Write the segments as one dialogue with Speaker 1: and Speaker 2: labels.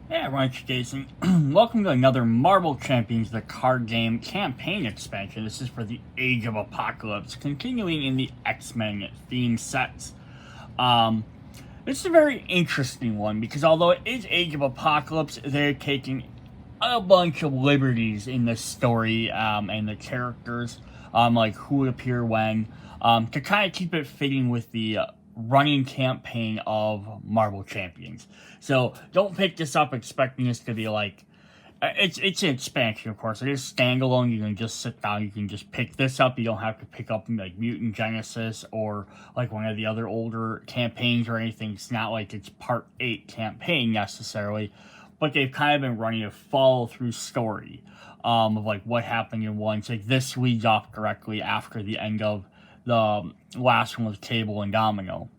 Speaker 1: Hey everyone, it's Jason. Welcome to another Marvel Champions the card game campaign expansion. This is for the Age of Apocalypse, continuing in the X-Men theme sets. Um, this is a very interesting one because although it is Age of Apocalypse, they're taking a bunch of liberties in the story and the characters, like who would appear when, to kind of keep it fitting with the running campaign of Marvel Champions. So don't pick this up expecting this to be like it's an expansion, of course. It is standalone. You can just sit down. You can just pick this up. You don't have to pick up like Mutant Genesis or like one of the other older campaigns or anything. It's not like it's part 8 campaign necessarily, but they've kind of been running a follow through story of like what happened in one. So like this leads off directly after the end of the last one with Cable and Domino.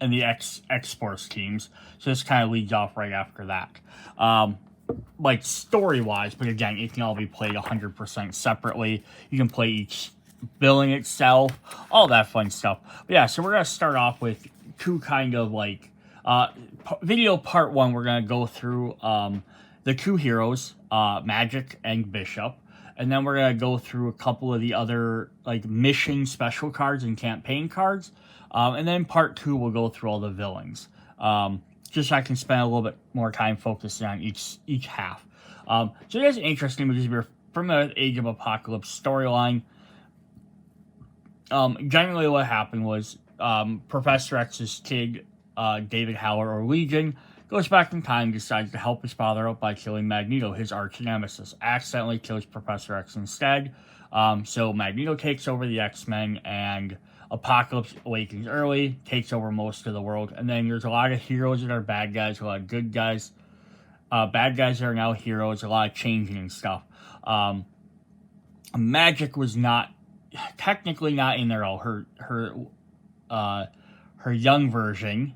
Speaker 1: And the X-Force teams. So this kind of leads off right after that. Like story-wise, but again, it can all be played 100% separately. You can play each villain itself, all that fun stuff. But yeah, so we're going to start off with two kind of like, video part 1, we're going to go through the two heroes, Magik and Bishop. And then we're going to go through a couple of the other like mission special cards and campaign cards. And then part 2, we'll go through all the villains. Just so I can spend a little bit more time focusing on each half. So it is interesting because we're from the Age of Apocalypse storyline. Generally what happened was Professor X's kid, David Haller, or Legion, goes back in time and decides to help his father out by killing Magneto, his arch nemesis. Accidentally kills Professor X instead. So Magneto takes over the X-Men, and Apocalypse awakens early, takes over most of the world. And then there's a lot of heroes that are bad guys, a lot of good guys. Bad guys that are now heroes, a lot of changing and stuff. Magik was not, technically not in there all. Her young version,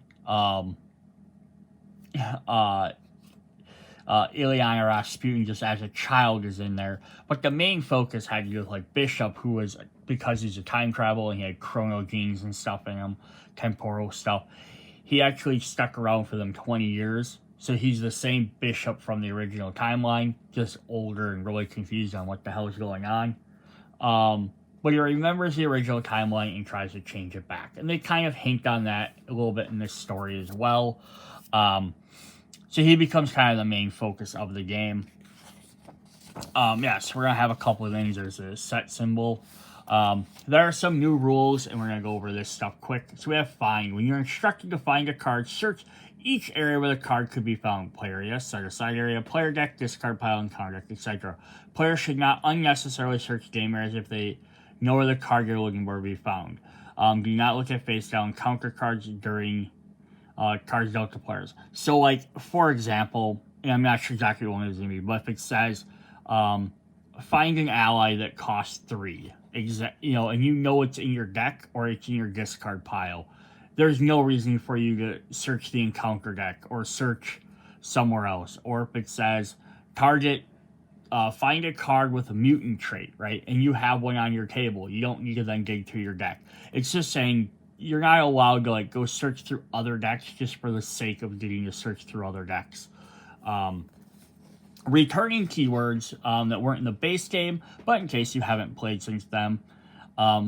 Speaker 1: Ileana Rasputin, just as a child, is in there. But the main focus had to do with like Bishop, who was, because he's a time travel and he had chrono genes and stuff in him, temporal stuff. He actually stuck around for them 20 years. So he's the same Bishop from the original timeline, just older and really confused on what the hell is going on. But he remembers the original timeline and tries to change it back. And they kind of hint on that a little bit in this story as well. So he becomes kind of the main focus of the game. Yeah, so we're going to have a couple of things. There's a set symbol. There are some new rules, and we're going to go over this stuff quick. So we have find. When you're instructed to find a card, search each area where the card could be found. Play area, set aside area, player deck, discard pile, encounter deck, etc. Players should not unnecessarily search game areas if they know where the card you're looking for will be found. Do not look at face down counter cards during cards dealt to players. So, like, for example, and I'm not sure exactly what one is going to be, but if it says, find an ally that costs 3, and you know it's in your deck or it's in your discard pile, there's no reason for you to search the encounter deck or search somewhere else. Or if it says, target, find a card with a mutant trait, right? And you have one on your table. You don't need to then dig through your deck. It's just saying you're not allowed to like go search through other decks just for the sake of getting to search through other decks. Returning keywords that weren't in the base game, but in case you haven't played since then.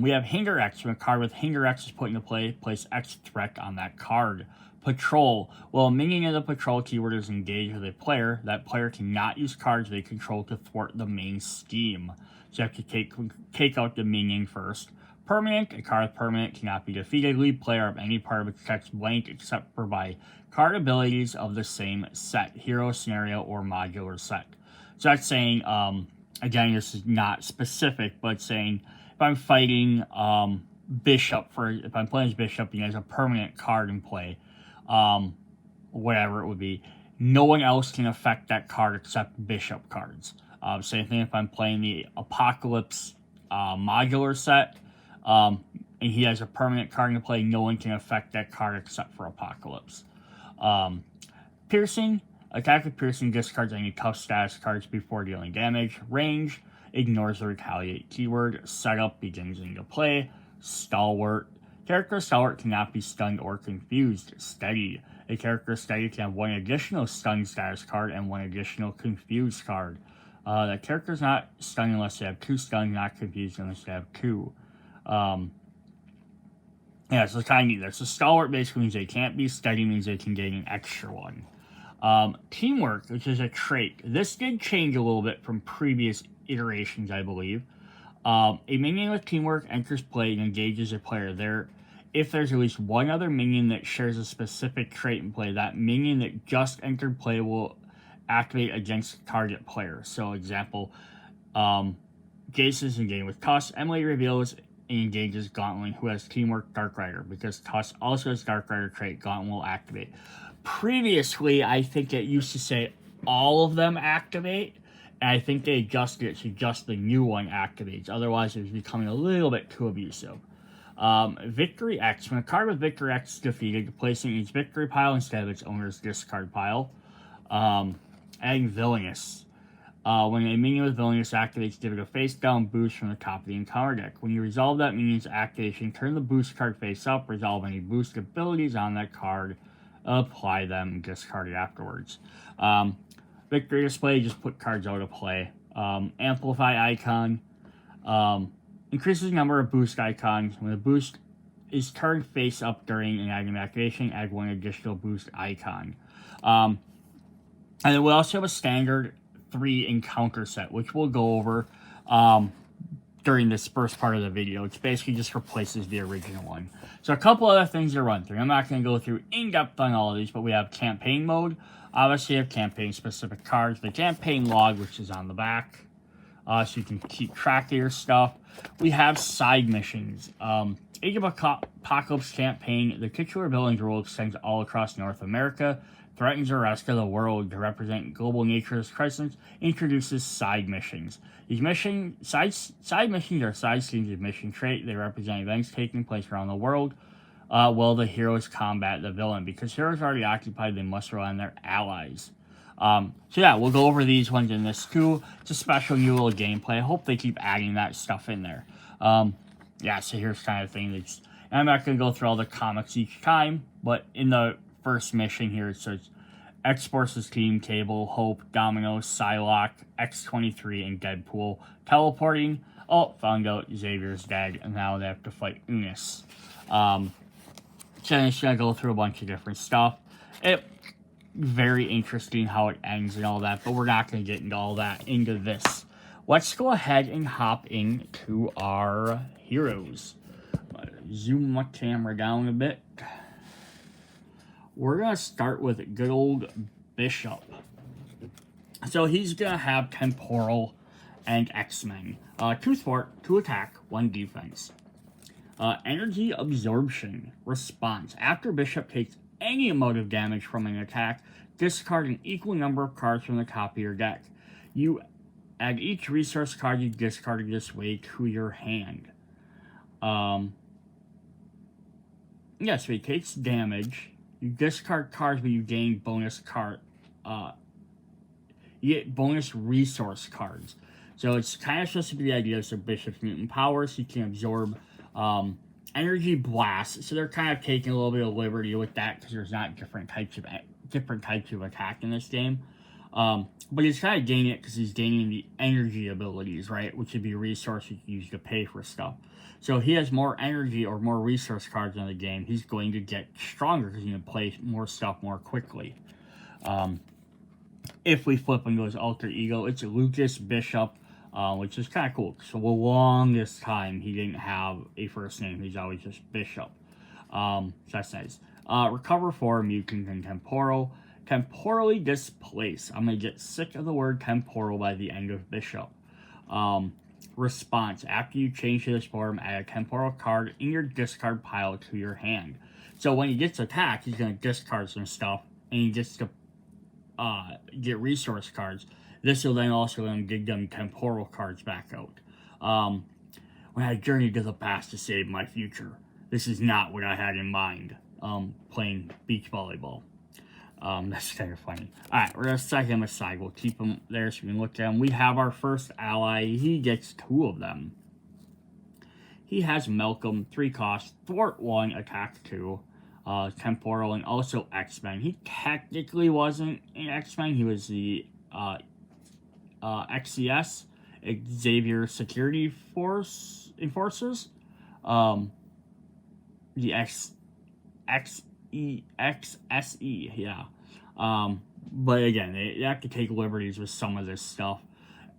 Speaker 1: We have Hinder X. When a card with Hinder X is put into play, place X threat on that card. Patrol. Well, a minion of the patrol keyword is engaged with a player. That player cannot use cards they control to thwart the main scheme. So you have to take out the minion first. Permanent. A card with permanent cannot be defeated. Leave player of any part of its text blank except for by card abilities of the same set, hero, scenario, or modular set. So that's saying, again, this is not specific, but saying if I'm fighting Bishop, if I'm playing as Bishop and he has a permanent card in play, whatever it would be, no one else can affect that card except Bishop cards. Same thing if I'm playing the Apocalypse modular set, and he has a permanent card in play, no one can affect that card except for Apocalypse. Piercing. Attack with piercing discards any tough status cards before dealing damage. Range. Ignores the retaliate keyword. Setup begins into play. Stalwart. Character Stalwart cannot be stunned or confused. Steady. A character study can have one additional stun status card and one additional confused card. The character's not stunned unless they have 2 stuns, not confused unless they have 2. Yeah, so it's kind of neat there. So stalwart basically means they can't be, steady means they can gain an extra one. Teamwork, which is a trait. This did change a little bit from previous iterations, I believe. A minion with teamwork enters play and engages a player. If there's at least one other minion that shares a specific trait in play, that minion that just entered play will activate against the target player. So, example, Jace is engaged with Tusk. Emily reveals and engages Gauntlet, who has teamwork Dark Rider. Because Tusk also has Dark Rider trait, Gauntlet will activate. Previously, I think it used to say all of them activate. And I think they adjusted it to just the new one activates. Otherwise, it was becoming a little bit too abusive. Victory X. When a card with Victory X is defeated, placing its victory pile instead of its owner's discard pile. Adding Villainous. When a minion with Villainous activates, give it a face-down boost from the top of the encounter deck. When you resolve that minion's activation, turn the boost card face up, resolve any boost abilities on that card, apply them, and discard it afterwards. Victory Display, just put cards out of play. Amplify Icon. Increases the number of boost icons. When the boost is turned face up during an item activation, add one additional boost icon. And then we also have a standard 3 encounter set, which we'll go over during this first part of the video. It basically just replaces the original one. So a couple other things to run through. I'm not going to go through in-depth on all of these, but we have campaign mode. Obviously, you have campaign-specific cards. The campaign log, which is on the back, so you can keep track of your stuff. We have side missions. Age of Apocalypse campaign. The titular villain's rule extends all across North America, threatens the rest of the world to represent global nature of this crisis, introduces side missions. These side missions are side scenes of mission trait. They represent events taking place around the world while the heroes combat the villain. Because heroes are already occupied, they must rely on their allies. So yeah, we'll go over these ones in this too. It's a special new little gameplay. I hope they keep adding that stuff in there. Yeah, so here's kind of thing. And I'm not going to go through all the comics each time, but in the first mission here, it says X-Force's team, Cable, Hope, Domino, Psylocke, X-23, and Deadpool teleporting. Oh, found out Xavier's dead, and now they have to fight Unis. So I'm just going to go through a bunch of different stuff. Very interesting how it ends and all that, but we're not going to get into all that into this. Let's go ahead and hop into our heroes. Zoom my camera down a bit. We're going to start with good old Bishop. So he's going to have Temporal and X-Men. 2 support, 2 attack, 1 defense. Energy Absorption. Response. After Bishop takes any amount of damage from an attack, discard an equal number of cards from the top of your deck. You add each resource card you discarded this way to your hand. Yeah, so he takes damage. You discard cards, but you gain bonus card. You get bonus resource cards. So it's kind of supposed to be the idea of Bishop's mutant powers. He can absorb energy blasts. So they're kind of taking a little bit of liberty with that because there's not different types of attack in this game. But he's kind of gaining it because he's gaining the energy abilities, right? Which would be resources you can use to pay for stuff. So if he has more energy or more resource cards in the game, he's going to get stronger because he can play more stuff more quickly. If we flip into his alter ego, it's Lucas Bishop, which is kind of cool. So the longest time he didn't have a first name. He's always just Bishop. So that's nice. Recover 4, Mutant and Temporal. Temporally displace. I'm going to get sick of the word temporal by the end of Bishop. Response. After you change to this form, add a temporal card in your discard pile to your hand. So when he gets attacked, he's going to discard some stuff, and he gets to get resource cards. This will then also let him dig them temporal cards back out. When I journeyed to the past to save my future, this is not what I had in mind. Playing beach volleyball. That's kind of funny. Alright, we're going to set him aside. We'll keep him there so we can look at him. We have our first ally. He gets 2 of them. He has Malcolm, 3 cost, thwart 1, attack 2. Temporal, and also X-Men. He technically wasn't an X-Men. He was the XCS, Xavier Security Force Enforcers. The XSE, yeah. But again, they have to take liberties with some of this stuff.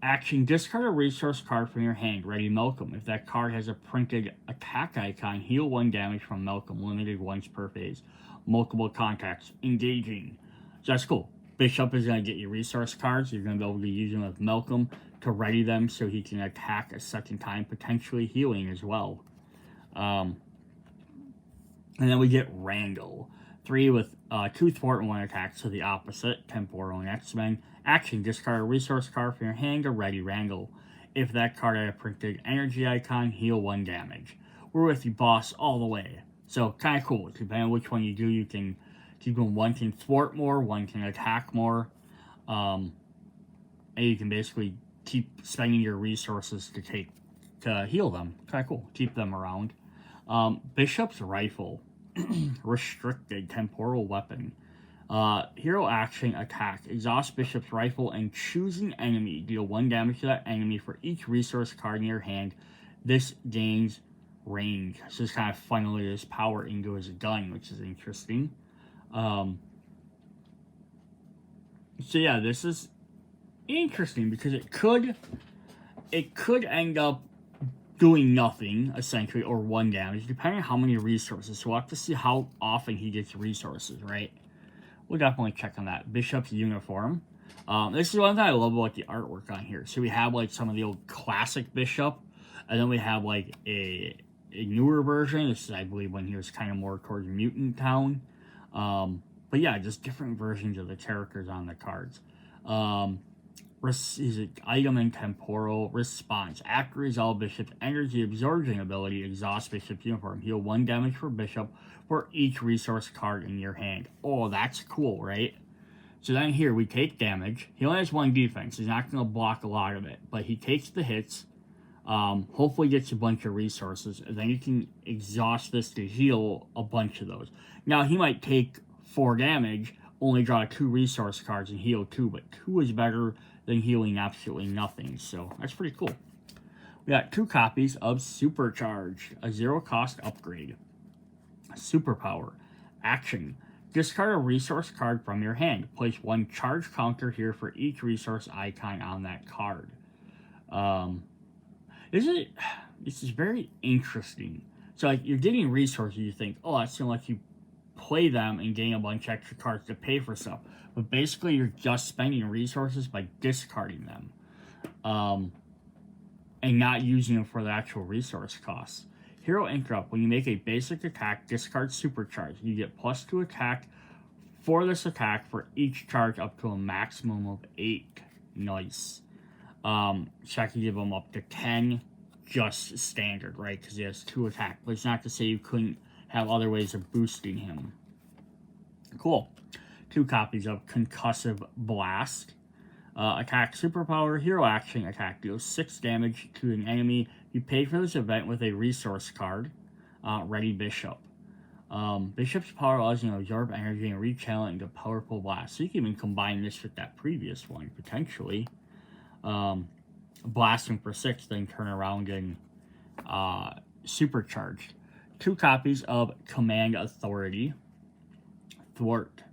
Speaker 1: Action, discard a resource card from your hand. Ready Malcolm. If that card has a printed attack icon, heal 1 damage from Malcolm, limited once per phase. Multiple contacts. Engaging. So that's cool. Bishop is going to get you resource cards. You're going to be able to use them with Malcolm to ready them so he can attack a second time, potentially healing as well. And then we get Randall. 3 with 2 thwart and 1 attack, so the opposite. Temporal and X-Men. Action, discard a resource card from your hand to ready Randall. If that card had a printed energy icon, heal 1 damage. We're with you, boss, all the way. So, kind of cool. Depending on which one you do, you can keep going. One can thwart more, one can attack more. And you can basically keep spending your resources to heal them. Kind of cool. Keep them around. Bishop's Rifle. Restricted temporal weapon. Hero action attack. Exhaust Bishop's Rifle and choose an enemy. Deal 1 damage to that enemy for each resource card in your hand. This gains range. So it's kind of funneling his power into his gun, which is interesting. So yeah, this is interesting because it could end up doing nothing, essentially, or 1 damage, depending on how many resources. So we'll have to see how often he gets resources, right? We'll definitely check on that. Bishop's Uniform. This is one thing I love about the artwork on here. So we have, like, some of the old classic Bishop, and then we have, like, a newer version. This is, I believe, when he was kind of more towards Mutant Town. But yeah, just different versions of the characters on the cards. Is it item and temporal response. After resolve Bishop's energy absorption ability, exhaust Bishop's Uniform. Heal 1 damage for Bishop for each resource card in your hand. Oh, that's cool, right? So then here we take damage. He only has 1 defense. He's not going to block a lot of it, but he takes the hits. Hopefully gets a bunch of resources, and then you can exhaust this to heal a bunch of those. Now he might take 4 damage, only draw 2 resource cards and heal 2, but 2 is better than healing absolutely nothing, so that's pretty cool. We got 2 copies of Supercharged, a 0-cost upgrade. Superpower. Action. Discard a resource card from your hand. Place 1 charge counter here for each resource icon on that card. This is very interesting. So, like, you're getting resources, you think, oh, that's going to let you play them and gain a bunch of extra cards to pay for stuff. But basically, you're just spending resources by discarding them. And not using them for the actual resource costs. Hero Interrupt. When you make a basic attack, discard Supercharge. You get +2 attack for this attack for each charge up to a maximum of 8. Nice. So I can give him up to 10 just standard, right? Because he has 2 attack. But it's not to say you couldn't have other ways of boosting him. Cool. 2 copies of Concussive Blast. Attack Superpower. Hero Action attack. Deals 6 damage to an enemy. You pay for this event with a resource card. Ready Bishop. Bishop's power allows you to absorb energy and rechannel it into powerful blast. So you can even combine this with that previous one, potentially. Blasting for 6, then turn around and Supercharged. 2 copies of Command Authority. Thwart.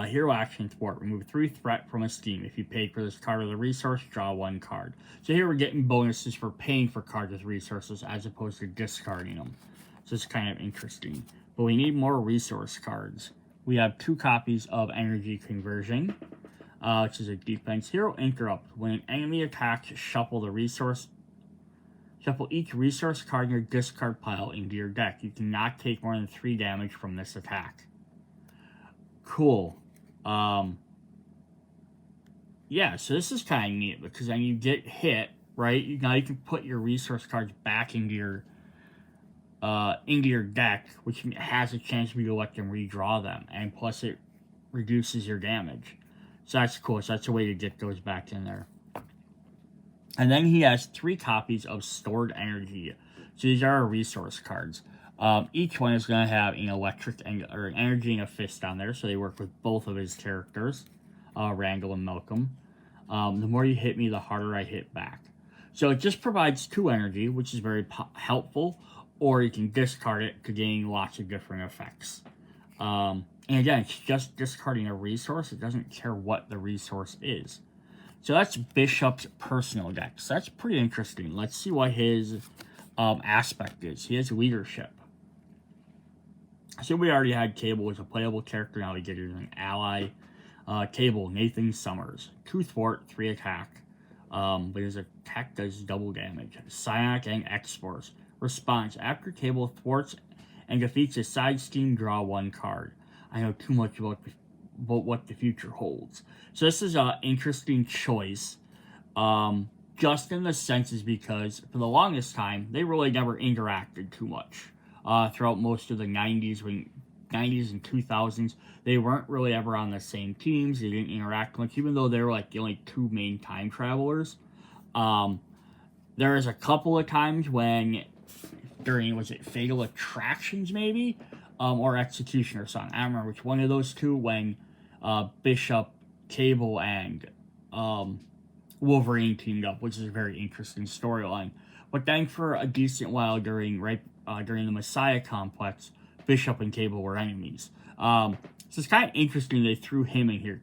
Speaker 1: Hero Action Thwart. Remove 3 threat from a scheme. If you paid for this card with a resource, draw 1 card. So here we're getting bonuses for paying for cards with resources as opposed to discarding them. So it's kind of interesting. But we need more resource cards. We have 2 copies of Energy Conversion, which is a defense. Hero Interrupt. When an enemy attacks, shuffle each resource card in your discard pile into your deck. You cannot take more than 3 damage from this attack. Cool. Yeah, so this is kind of neat because then you get hit, right? Now you can put your resource cards back into your deck, which has a chance for you to let them redraw them, and plus it reduces your damage. So that's cool. So that's a way to get those back in there. And then he has 3 copies of Stored Energy. So these are our resource cards. Each one is going to have an electric or an energy and a fist on there, so they work with both of his characters, Randall and Malcolm. The more you hit me, the harder I hit back. So it just provides 2 energy, which is very helpful, or you can discard it to gain lots of different effects. And again, it's just discarding a resource. It doesn't care what the resource is. So that's Bishop's personal deck. So that's pretty interesting. Let's see what his aspect is. He has leadership. So we already had Cable as a playable character. Now we get it as an ally. Cable, Nathan Summers. 2 thwart, 3 attack. But his attack does double damage. Psionic and X-Force. Response. After Cable thwarts and defeats a side scheme, draw 1 card. I know too much about what the future holds. So this is an interesting choice. Just in the sense is because for the longest time, they really never interacted too much. Throughout most of the 90s and 2000s, they weren't really ever on the same teams. They didn't interact much, even though they were like the only 2 main time travelers. There is a couple of times when, during, was it Fatal Attractions maybe? Or Executioner Song. I don't remember which one of those 2, when Bishop, Cable, and Wolverine teamed up, which is a very interesting storyline. But then for a decent while during the Messiah Complex, Bishop and Cable were enemies. So it's kind of interesting they threw him in here,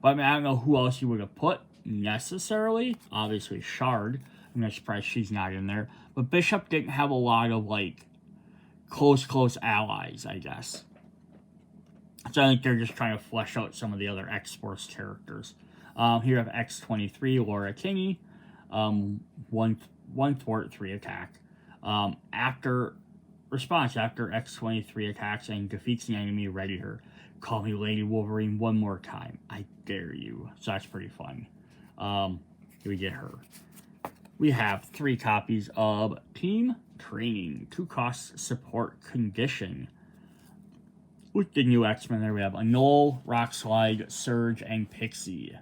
Speaker 1: but I mean, I don't know who else you would have put necessarily. Obviously, Shard. I'm not surprised she's not in there. But Bishop didn't have a lot of like close allies, I guess. So I think they're just trying to flesh out some of the other X-Force characters. Here you have X-23, Laura Kinney. 1 thwart, 3 attack. After X-23 attacks and defeats the enemy, ready her. Call me Lady Wolverine 1 more time. I dare you. So that's pretty fun. We get her. We have 3 copies of Team Training. 2 cost support condition. With the new X-Men there, we have Annul, Rockslide, Surge, and Pixie.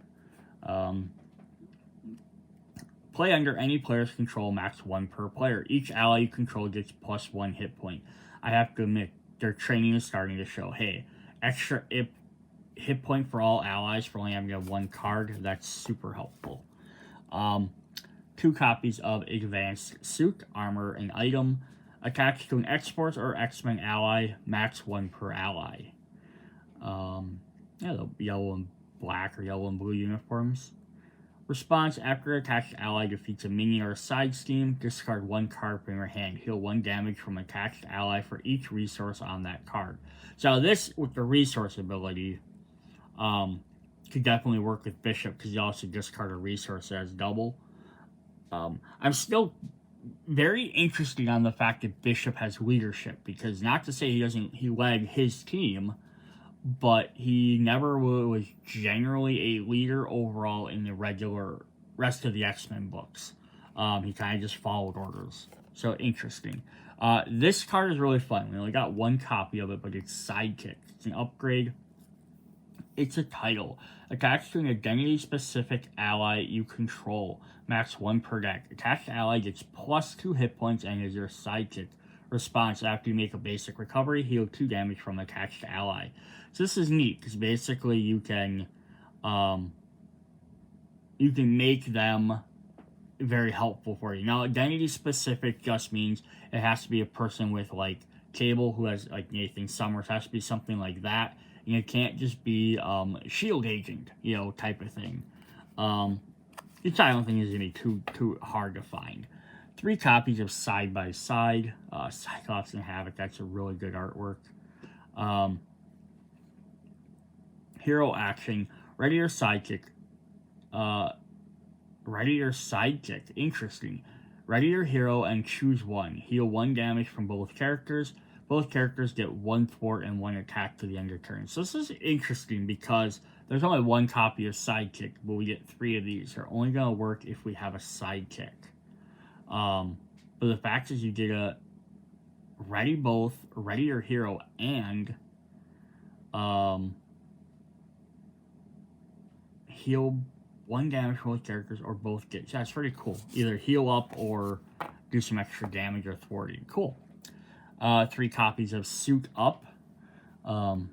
Speaker 1: Play under any player's control, max 1 per player. Each ally you control gets plus 1 hit point. I have to admit, their training is starting to show, hey, extra hit point for all allies for only having 1 card. That's super helpful. 2 copies of Advanced Suit, Armor, and Item. Attached to an X-Force or X-Men ally, max 1 per ally. The yellow and black or yellow and blue uniforms. Response, after attached ally defeats a minion or a side scheme, discard 1 card from your hand. Heal 1 damage from attached ally for each resource on that card. So this, with the resource ability, could definitely work with Bishop, because you also discard a resource as double. I'm still very interested on the fact that Bishop has leadership, because not to say he led his team, but he never was generally a leader overall in the regular rest of the X-Men books. He kind of just followed orders. So interesting. This card is really fun. We only got 1 copy of it, but it's Sidekick. It's an upgrade. It's a title. Attached to an identity-specific ally you control. Max 1 per deck. Attached ally gets plus 2 hit points and is your sidekick. Response, after you make a basic recovery, heal 2 damage from attached ally. So this is neat, because basically you can make them very helpful for you. Now, identity-specific just means it has to be a person with, like, Cable, who has, like, Nathan Summers. It has to be something like that. And it can't just be shield agent, type of thing. Which I don't think is going to be too hard to find. 3 copies of Side by Side. Cyclops and Havoc. That's a really good artwork. Hero action. Ready your sidekick. Interesting. Ready your hero and choose 1. Heal 1 damage from both characters. Both characters get 1 thwart and 1 attack to the end of turn. So this is interesting because there's only 1 copy of Sidekick, but we get 3 of these. They're only going to work if we have a Sidekick. But the fact is you get a ready your hero, and heal 1 damage from both characters, or both get. So that's pretty cool. Either heal up or do some extra damage or thwarting. Cool. 3 copies of Suit Up. So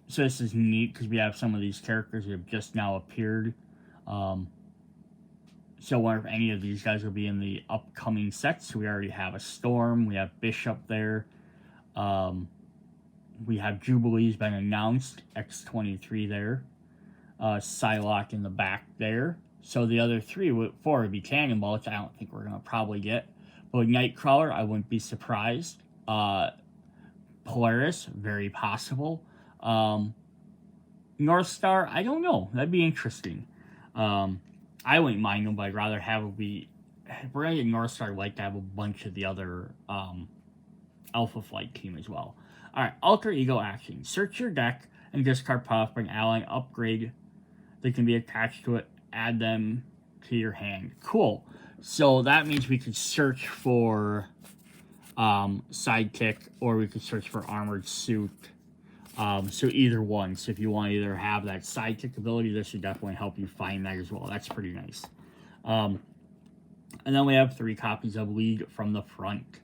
Speaker 1: this is neat because we have some of these characters that have just now appeared. So I wonder if any of these guys will be in the upcoming sets. So we already have a Storm. We have Bishop there. We have Jubilee's been announced. X-23 there. Psylocke in the back there. So the other 4 would be Cannonball, which I don't think we're going to probably get. But Nightcrawler, I wouldn't be surprised. Polaris, very possible. North Star, I don't know. That'd be interesting. I wouldn't mind them, but I'd rather have if we're going to get North Star, I'd like to have a bunch of the other Alpha Flight team as well. Alright, Alter Ego action. Search your deck and discard power, bring ally upgrade that can be attached to it, add them to your hand. Cool. So that means we could search for Sidekick, or we could search for Armored Suit. So either one. So if you want to either have that Sidekick ability, this would definitely help you find that as well. That's pretty nice. And then we have 3 copies of League from the Front.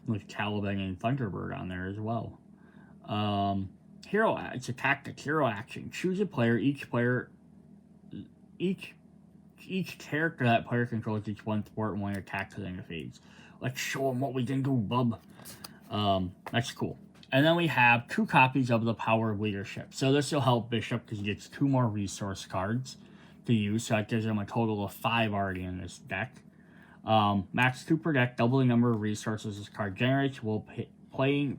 Speaker 1: With Caliban and Thunderbird on there as well. It's a tactic, hero action. Choose a player. Each character that player controls each one thwart and 1 attack to then it fades. Let's show them what we can do, bub. That's cool. And then we have 2 copies of the Power of Leadership. So this will help Bishop because he gets 2 more resource cards to use. So that gives him a total of 5 already in this deck. Max 2 per deck, double the number of resources this card generates while paying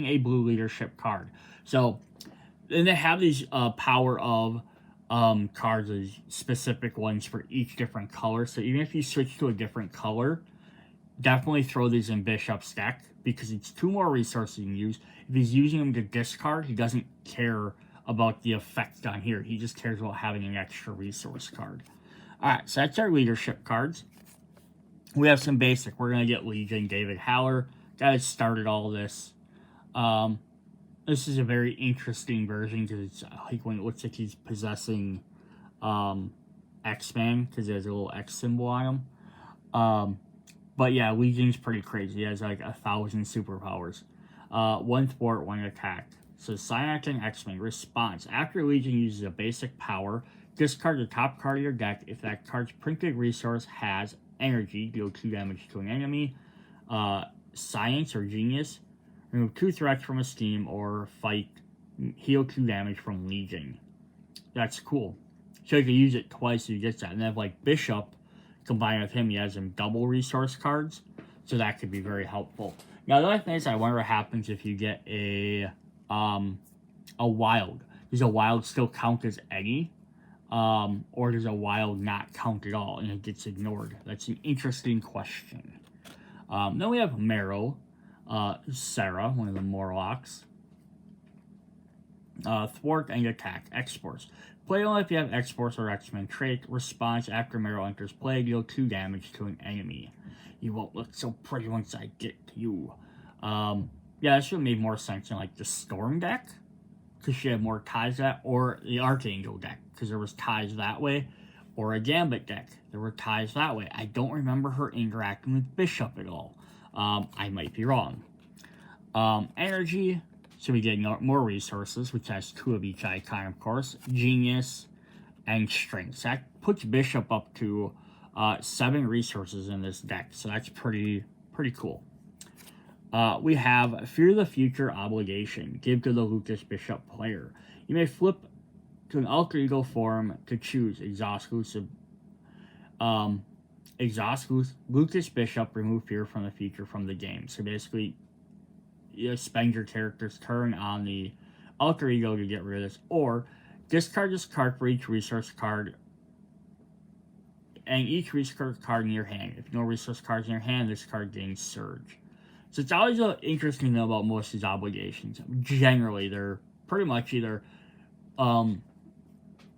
Speaker 1: a blue leadership card. So, and they have these power of cards as specific ones for each different color. So even if you switch to a different color, definitely throw these in Bishop's deck because it's 2 more resources you can use. If he's using them to discard, he doesn't care about the effect on here. He just cares about having an extra resource card. Alright, so that's our leadership cards. We have some basic. We're going to get Legion, David Haller. Guy started all this. This is a very interesting version because it's like when it looks like he's possessing X-Man because there's a little X symbol on him. But yeah, Legion's pretty crazy. He has like 1,000 superpowers. 1 thwart, 1 attack. So Psylocke and X-Men. Response. After Legion uses a basic power, discard the top card of your deck. If that card's printed resource has energy, deal 2 damage to an enemy. Science or Genius. Remove 2 threats from a steam or fight. Heal 2 damage from Legion. That's cool. So you can use it twice if you get that. And then like Bishop, combined with him, he has him double resource cards. So that could be very helpful. Now the other thing is I wonder what happens if you get a wild. Does a wild still count as any? Or does a wild not count at all and it gets ignored? That's an interesting question. Then we have Marrow, Sarah, one of the Morlocks. Thwart and attack, X-Force. Play only if you have X-Force or X-Men trait. Response after Marrow enters play, deal 2 damage to an enemy. You won't look so pretty once I get to you. Yeah, this would make more sense in like the Storm deck, because she had more ties to that, or the Archangel deck, because there was ties that way, or a Gambit deck, there were ties that way. I don't remember her interacting with Bishop at all. I might be wrong. Energy, so we get more resources, which has 2 of each icon, of course. Genius and Strength. So that puts Bishop up to 7 resources in this deck, so that's pretty cool. We have Fear the Future Obligation. Give to the Lucas Bishop player. You may flip to an alter ego form to choose Lucas Bishop, remove fear from the future from the game. So basically, you spend your character's turn on the alter ego to get rid of this, or discard this card for each resource card, and each resource card in your hand. If no resource cards in your hand, this card gains Surge. So it's always interesting to know about most of these obligations. Generally, they're pretty much either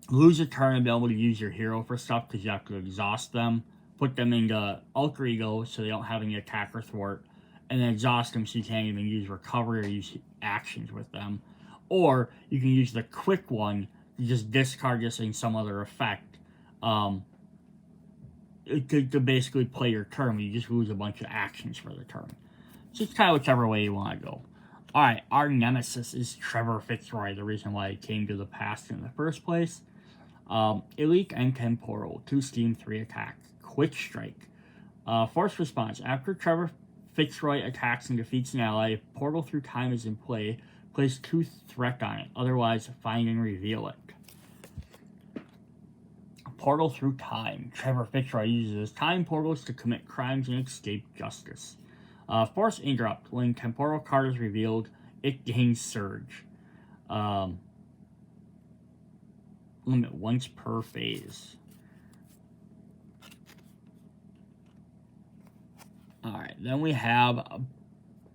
Speaker 1: lose a turn and be able to use your hero for stuff because you have to exhaust them, put them into alter ego so they don't have any attack or thwart, and then exhaust them so you can't even use recovery or use actions with them. Or you can use the quick one to just discard this in some other effect. to basically play your turn. You just lose a bunch of actions for the turn. So it's kind of whichever way you want to go. Alright, our nemesis is Trevor Fitzroy, the reason why he came to the past in the first place. Elite and Temporal, 2 steam, 3 attack. Quick Strike. Force response. After Trevor Fitzroy attacks and defeats an ally, if Portal Through Time is in play, place 2 threat on it. Otherwise, find and reveal it. Portal Through Time. Trevor Fitzroy uses time portals to commit crimes and escape justice. Force Interrupt. When temporal card is revealed, it gains Surge. Limit once per phase. Alright, then we have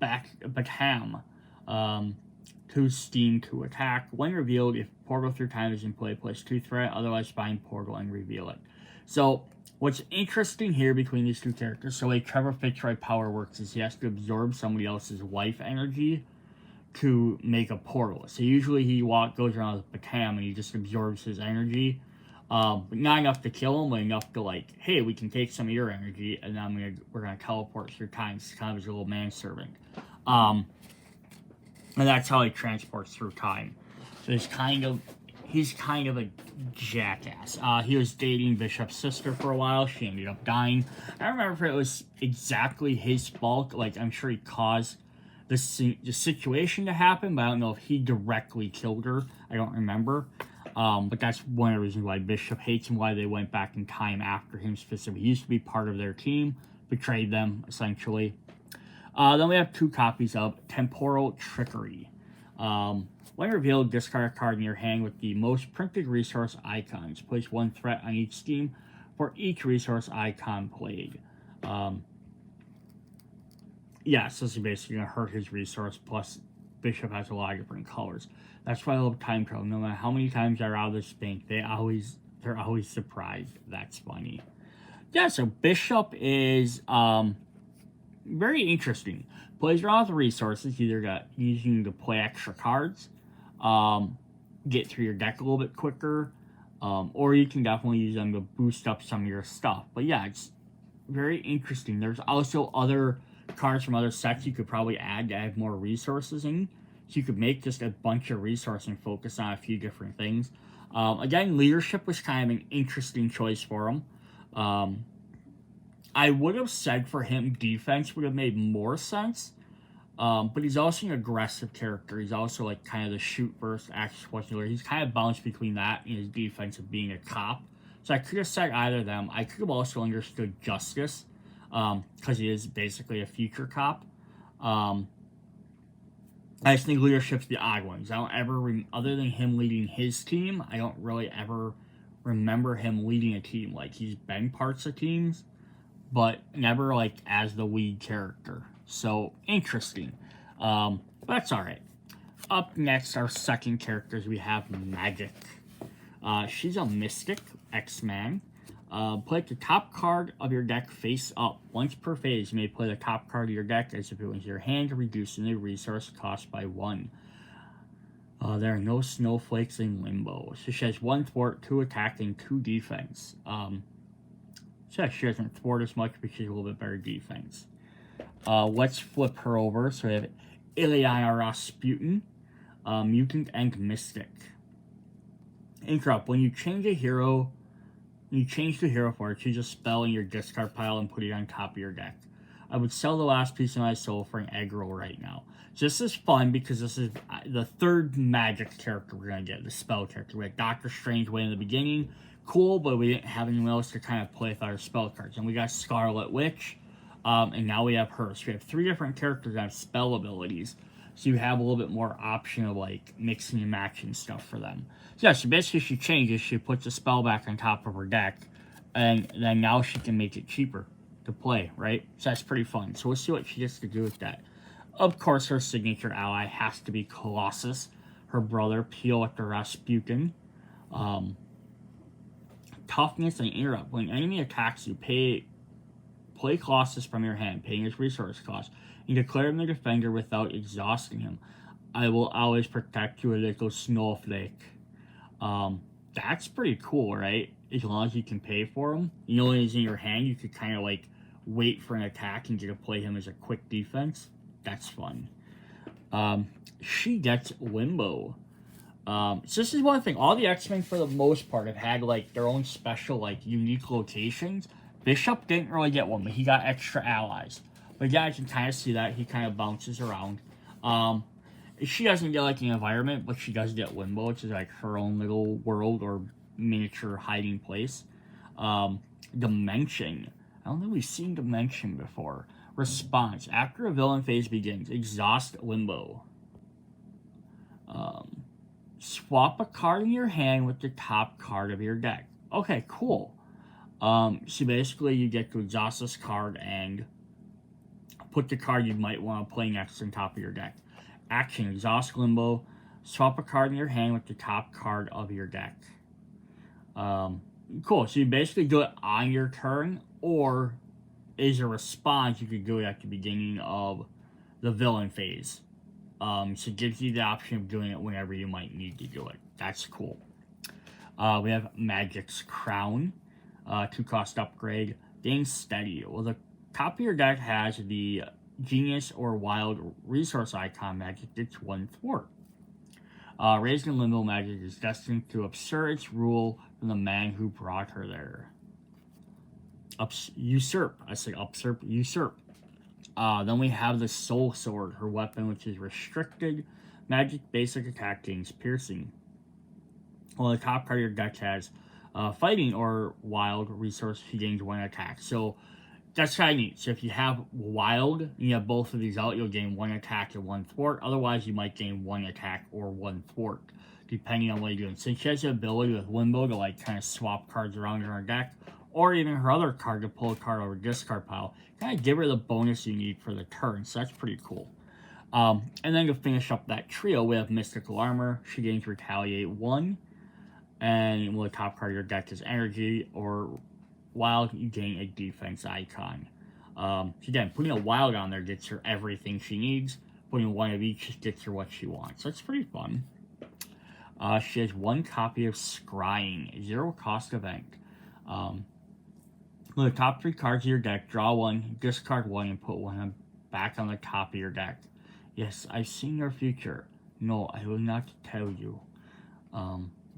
Speaker 1: Batam. 2 steam, 2 attack. When revealed, if Portal Through Time is in play, place 2 threat, otherwise find Portal and reveal it. So, what's interesting here between these two characters, so like Trevor Fitzroy power works is he has to absorb somebody else's life energy to make a portal. So usually he goes around with Batam and he just absorbs his energy. But not enough to kill him, but enough to like, hey, we can take some of your energy and then we're gonna teleport through time. It's kind of his little manservant. And that's how he transports through time. So he's kind of a jackass. He was dating Bishop's sister for a while. She ended up dying. I don't remember if it was exactly his fault. Like, I'm sure he caused the situation to happen, but I don't know if he directly killed her. I don't remember. But that's one of the reasons why Bishop hates him, why they went back in time after him specifically. He used to be part of their team, betrayed them, essentially. Then we have 2 copies of Temporal Trickery. When revealed, discard a card in your hand with the most printed resource icons. Place 1 threat on each steam for each resource icon played. Yeah, so this is basically going to hurt his resource, plus Bishop has a lot of different colors. That's why I love time travel. No matter how many times they're out of this bank, they're always surprised. That's funny. Yeah, so Bishop is very interesting. Plays around with resources, either using to play extra cards, get through your deck a little bit quicker, or you can definitely use them to boost up some of your stuff. But yeah, it's very interesting. There's also other cards from other sets you could probably add to add more resources in. So you could make just a bunch of resources and focus on a few different things. Again, leadership was kind of an interesting choice for him. I would have said for him defense would have made more sense. But he's also an aggressive character. He's also like kind of the shoot first, act questionable. He's kind of balanced between that and his defense of being a cop. So I could have said either of them. I could have also understood Justice, because he is basically a future cop. I just think leadership's the odd ones. I don't ever, other than him leading his team, I don't really ever remember him leading a team. Like, he's been parts of teams, but never, like, as the lead character. So, interesting. That's alright. Up next, our second characters, we have Magik. She's a Mystic, X-Man. Play the top card of your deck face up. Once per phase, you may play the top card of your deck as if it was your hand, reducing the resource cost by 1. There are no snowflakes in Limbo. So she has 1 thwart, 2 attack, and 2 defense. So she doesn't thwart as much, but she's a little bit better defense. Let's flip her over. So we have Ileana Rasputin, Mutant and Mystic. Interrupt. When you change a hero, you change the hero for it, choose a spell in your discard pile and put it on top of your deck. I would sell the last piece of my soul for an egg roll right now. So this is fun because this is the third Magik character we're going to get, the spell character. We had Doctor Strange way in the beginning. Cool, but we didn't have anyone else to kind of play with our spell cards. And we got Scarlet Witch, and now we have her. So we have 3 different characters that have spell abilities. So you have a little bit more option of like mixing and matching stuff for them. So yeah, so basically she changes, she puts a spell back on top of her deck, and then now she can make it cheaper to play, right? So that's pretty fun. So we'll see what she gets to do with that. Of course, her signature ally has to be Colossus, her brother, Piotr Rasputin. Toughness and Interrupt. When an enemy attacks you, play Colossus from your hand, paying his resource cost. You declare him the defender without exhausting him. I will always protect you, a little snowflake. That's pretty cool, right? As long as you can pay for them. You know, when he's in your hand, you could kind of like wait for an attack and get to play him as a quick defense. That's fun. She gets Limbo. So this is one thing. All the X-Men, for the most part, have had like their own special, like unique locations. Bishop didn't really get one, but he got extra allies. But yeah, I can kind of see that he kind of bounces around. She doesn't get like an environment, but she does get Limbo, which is like her own little world or miniature hiding place. Dimension. I don't think we've seen Dimension before. Response. After a villain phase begins, exhaust Limbo. Swap a card in your hand with the top card of your deck. Okay, cool. So basically you get to exhaust this card and put the card you might want to play next on top of your deck. Action, exhaust Limbo. Swap a card in your hand with the top card of your deck. Cool, so you basically do it on your turn, or as a response, you could do it at the beginning of the villain phase. So it gives you the option of doing it whenever you might need to do it. That's cool. We have Magik's Crown, 2-cost upgrade. Gain Steady. Well, the top of your deck has the Genius or Wild resource icon Magik gets 1 thwart. Raised in Limbo, Magik is destined to absur its rule from the man who brought her there. Usurp. I said upsurp. Usurp. Then we have the Soul Sword, her weapon, which is restricted. Magik basic attack gains piercing. Well, the top card of your deck has fighting or wild resource, she gains 1 attack. So that's kind of neat. So if you have wild and you have both of these out, you'll gain 1 attack and 1 thwart. Otherwise, you might gain 1 attack or 1 thwart, depending on what you're doing. Since she has the ability with Limbo to like kind of swap cards around in her deck, or even her other card to pull a card over discard pile, kind of give her the bonus you need for the turn. So that's pretty cool. And then to finish up that trio, we have Mystical Armor. She gains Retaliate 1. And when the top card of your deck is Energy or Wild, you gain a defense icon. So again, putting a Wild on there gets her everything she needs. Putting 1 of each just gets her what she wants. So that's pretty fun. She has 1 copy of Scrying, 0-cost event. With the top 3 cards of your deck, draw 1, discard 1, and put 1 back on the top of your deck. Yes, I've seen your future. No, I will not tell you.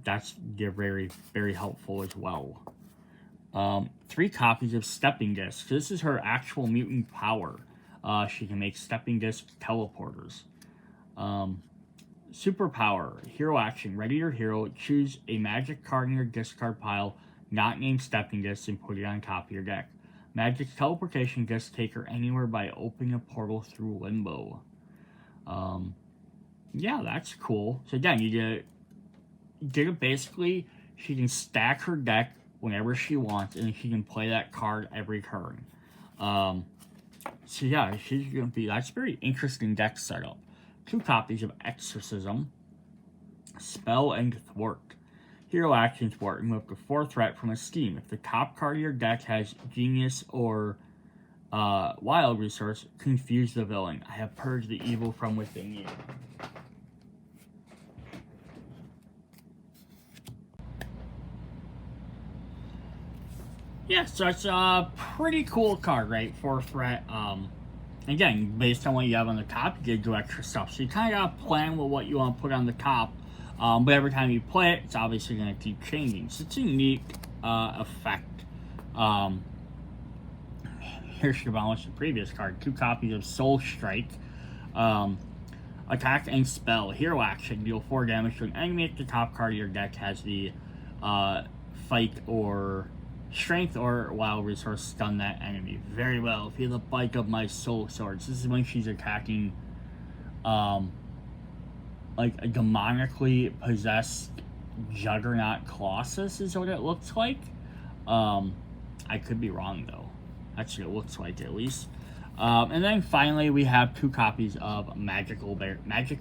Speaker 1: That's very, very helpful as well. 3 copies of Stepping Disc. This is her actual mutant power. She can make Stepping Disc teleporters. Superpower. Hero action. Ready your hero. Choose a magic card in your discard pile, not named Stepping Disc, and put it on top of your deck. Magik's teleportation disc take her anywhere by opening a portal through Limbo. Yeah, that's cool. So again, you get it basically, she can stack her deck whenever she wants, and she can play that card every turn. So yeah, she's gonna be, that's a very interesting deck setup. 2 copies of Exorcism, Spell, and Thwart. Hero action thwart. Remove the 4 threat from a scheme. If the top card of your deck has Genius or Wild resource, confuse the villain. I have purged the evil from within you. Yeah, so it's a pretty cool card, right? 4 threat. Again, based on what you have on the top, you get do extra stuff. So you kind of got to plan with what you want to put on the top. But every time you play it, it's obviously going to keep changing. So it's a neat effect. Here's your balance the previous card. 2 copies of Soul Strike. Attack and Spell. Hero action. Deal 4 damage to an enemy if the top card of your deck has the Fight or Strength or Wild resource. Stun that enemy. Very well. Feel the bite of my Soul Swords. This is when she's attacking like a demonically possessed Juggernaut Colossus is what it looks like. I could be wrong though. That's what it looks like at least. And then finally we have 2 copies of Magic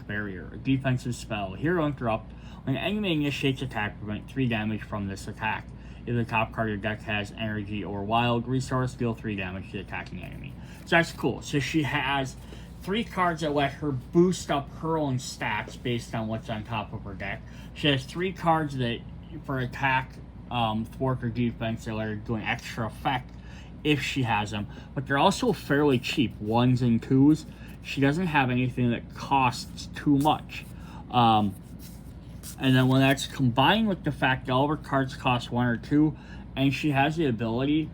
Speaker 1: Barrier, a defensive spell. Hero Interrupt. When an enemy initiates attack, prevent 3 damage from this attack. If the top card of your deck has Energy or Wild resource, deal 3 damage to the attacking enemy. So that's cool. So she has 3 cards that let her boost up her own stats based on what's on top of her deck. She has 3 cards that for attack, thwart or defense, they're doing extra effect if she has them. But they're also fairly cheap, 1s and 2s. She doesn't have anything that costs too much. And then when that's combined with the fact that all of her cards cost 1 or 2, and she has the ability,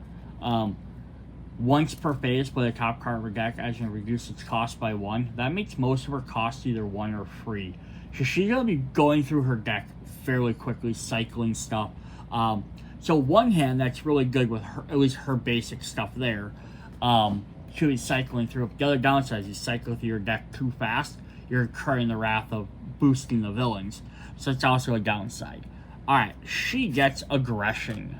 Speaker 1: once per phase, play the top card of her deck as you reduce its cost by 1. That makes most of her costs either 1 or free. So she's going to be going through her deck fairly quickly, cycling stuff. So one hand, that's really good with her, at least her basic stuff there. She'll be cycling through. The other downside is you cycle through your deck too fast, you're incurring the wrath of boosting the villains. So it's also a downside. Alright, she gets aggression,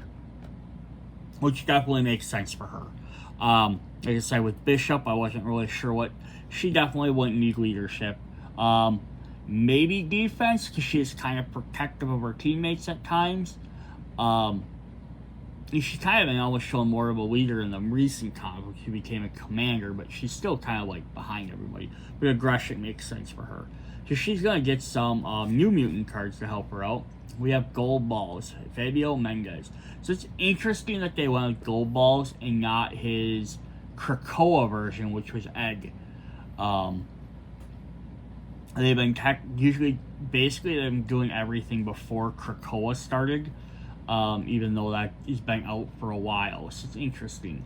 Speaker 1: which definitely makes sense for her. Like I said, with Bishop, I wasn't really sure what. She definitely wouldn't need leadership. Maybe defense, because she is kind of protective of her teammates at times. She's kind of been almost shown more of a leader in the recent times, when she became a commander, but she's still kind of like behind everybody. But aggression makes sense for her. So she's going to get some new mutant cards to help her out. We have Gold Balls, Fabio Mendez. So it's interesting that they went with Gold Balls and not his Krakoa version, which was Egg. They've been usually, basically, they've been doing everything before Krakoa started, even though that has been out for a while. So it's interesting.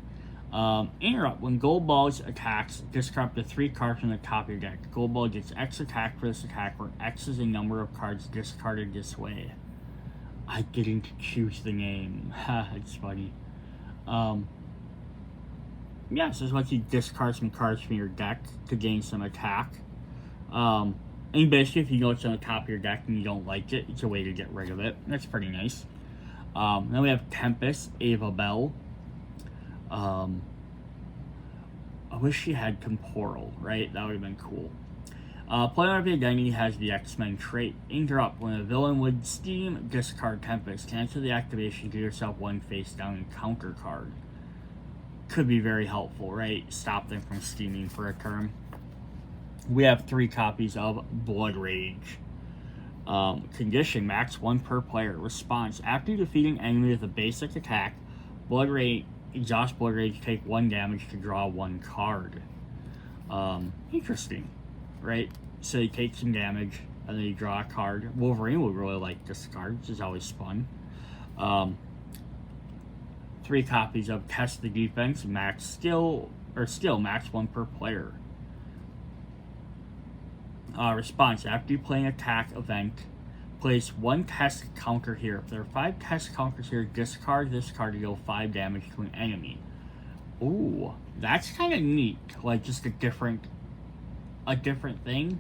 Speaker 1: Interrupt. When Gold Balls attacks, discard up to 3 cards from the top of your deck. Gold Ball gets X attack for this attack, where X is the number of cards discarded this way. I didn't choose the name. Ha, it's funny. Yeah, so it's like you discard some cards from your deck to gain some attack. And basically, if you know it's on the top of your deck and you don't like it, it's a way to get rid of it. That's pretty nice. Then we have Tempest, Ava Bell. I wish she had Temporal, right? That would have been cool. Player of the Identity has the X-Men trait. Interrupt. When a villain would steam, discard Tempest. Cancel the activation, give yourself 1 face down and counter card. Could be very helpful, right? Stop them from steaming for a turn. We have 3 copies of Blood Rage. Condition, max 1 per player. Response, after defeating enemy with a basic attack, Blood Rage, exhaust Blood Rage, take 1 damage to draw 1 card. Interesting, right? So you take some damage, and then you draw a card. Wolverine would really like this card, which is always fun. 3 copies of Test the Defense, max skill, max 1 per player. Response, after you play an attack event, place 1 test counter here. If there are 5 test counters here, discard this card to deal 5 damage to an enemy. Ooh, that's kind of neat. Like, just a different thing.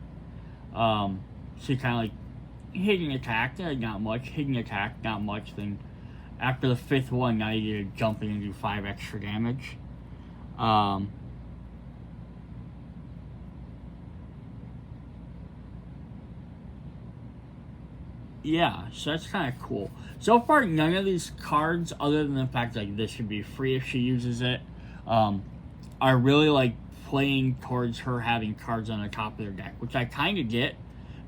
Speaker 1: So you kind of like, hitting attack, not much. Hitting attack, not much. Then after the 5th one, now you get to jump in and do 5 extra damage. Yeah, so that's kind of cool. So far, none of these cards, other than the fact like this should be free if she uses it, are really like playing towards her having cards on the top of their deck, which I kind of get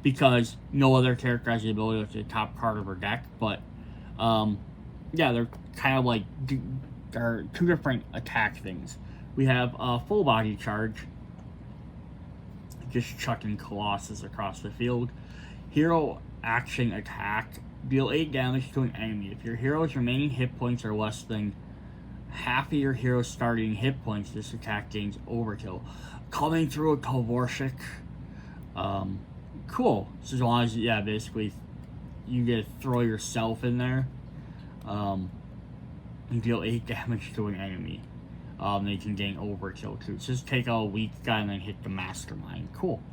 Speaker 1: because no other character has the ability to the top card of her deck. But yeah, they're kind of like they're 2 different attack things. We have full body charge, just chucking Colossus across the field. Hero action attack, deal 8 damage to an enemy. If your hero's remaining hit points are less than half of your hero's starting hit points, this attack gains overkill. Coming through a Kovorshik. Cool. So as long as, yeah, basically you get to throw yourself in there, and deal 8 damage to an enemy. They can gain overkill too. So just take out a weak guy and then hit the mastermind. Cool.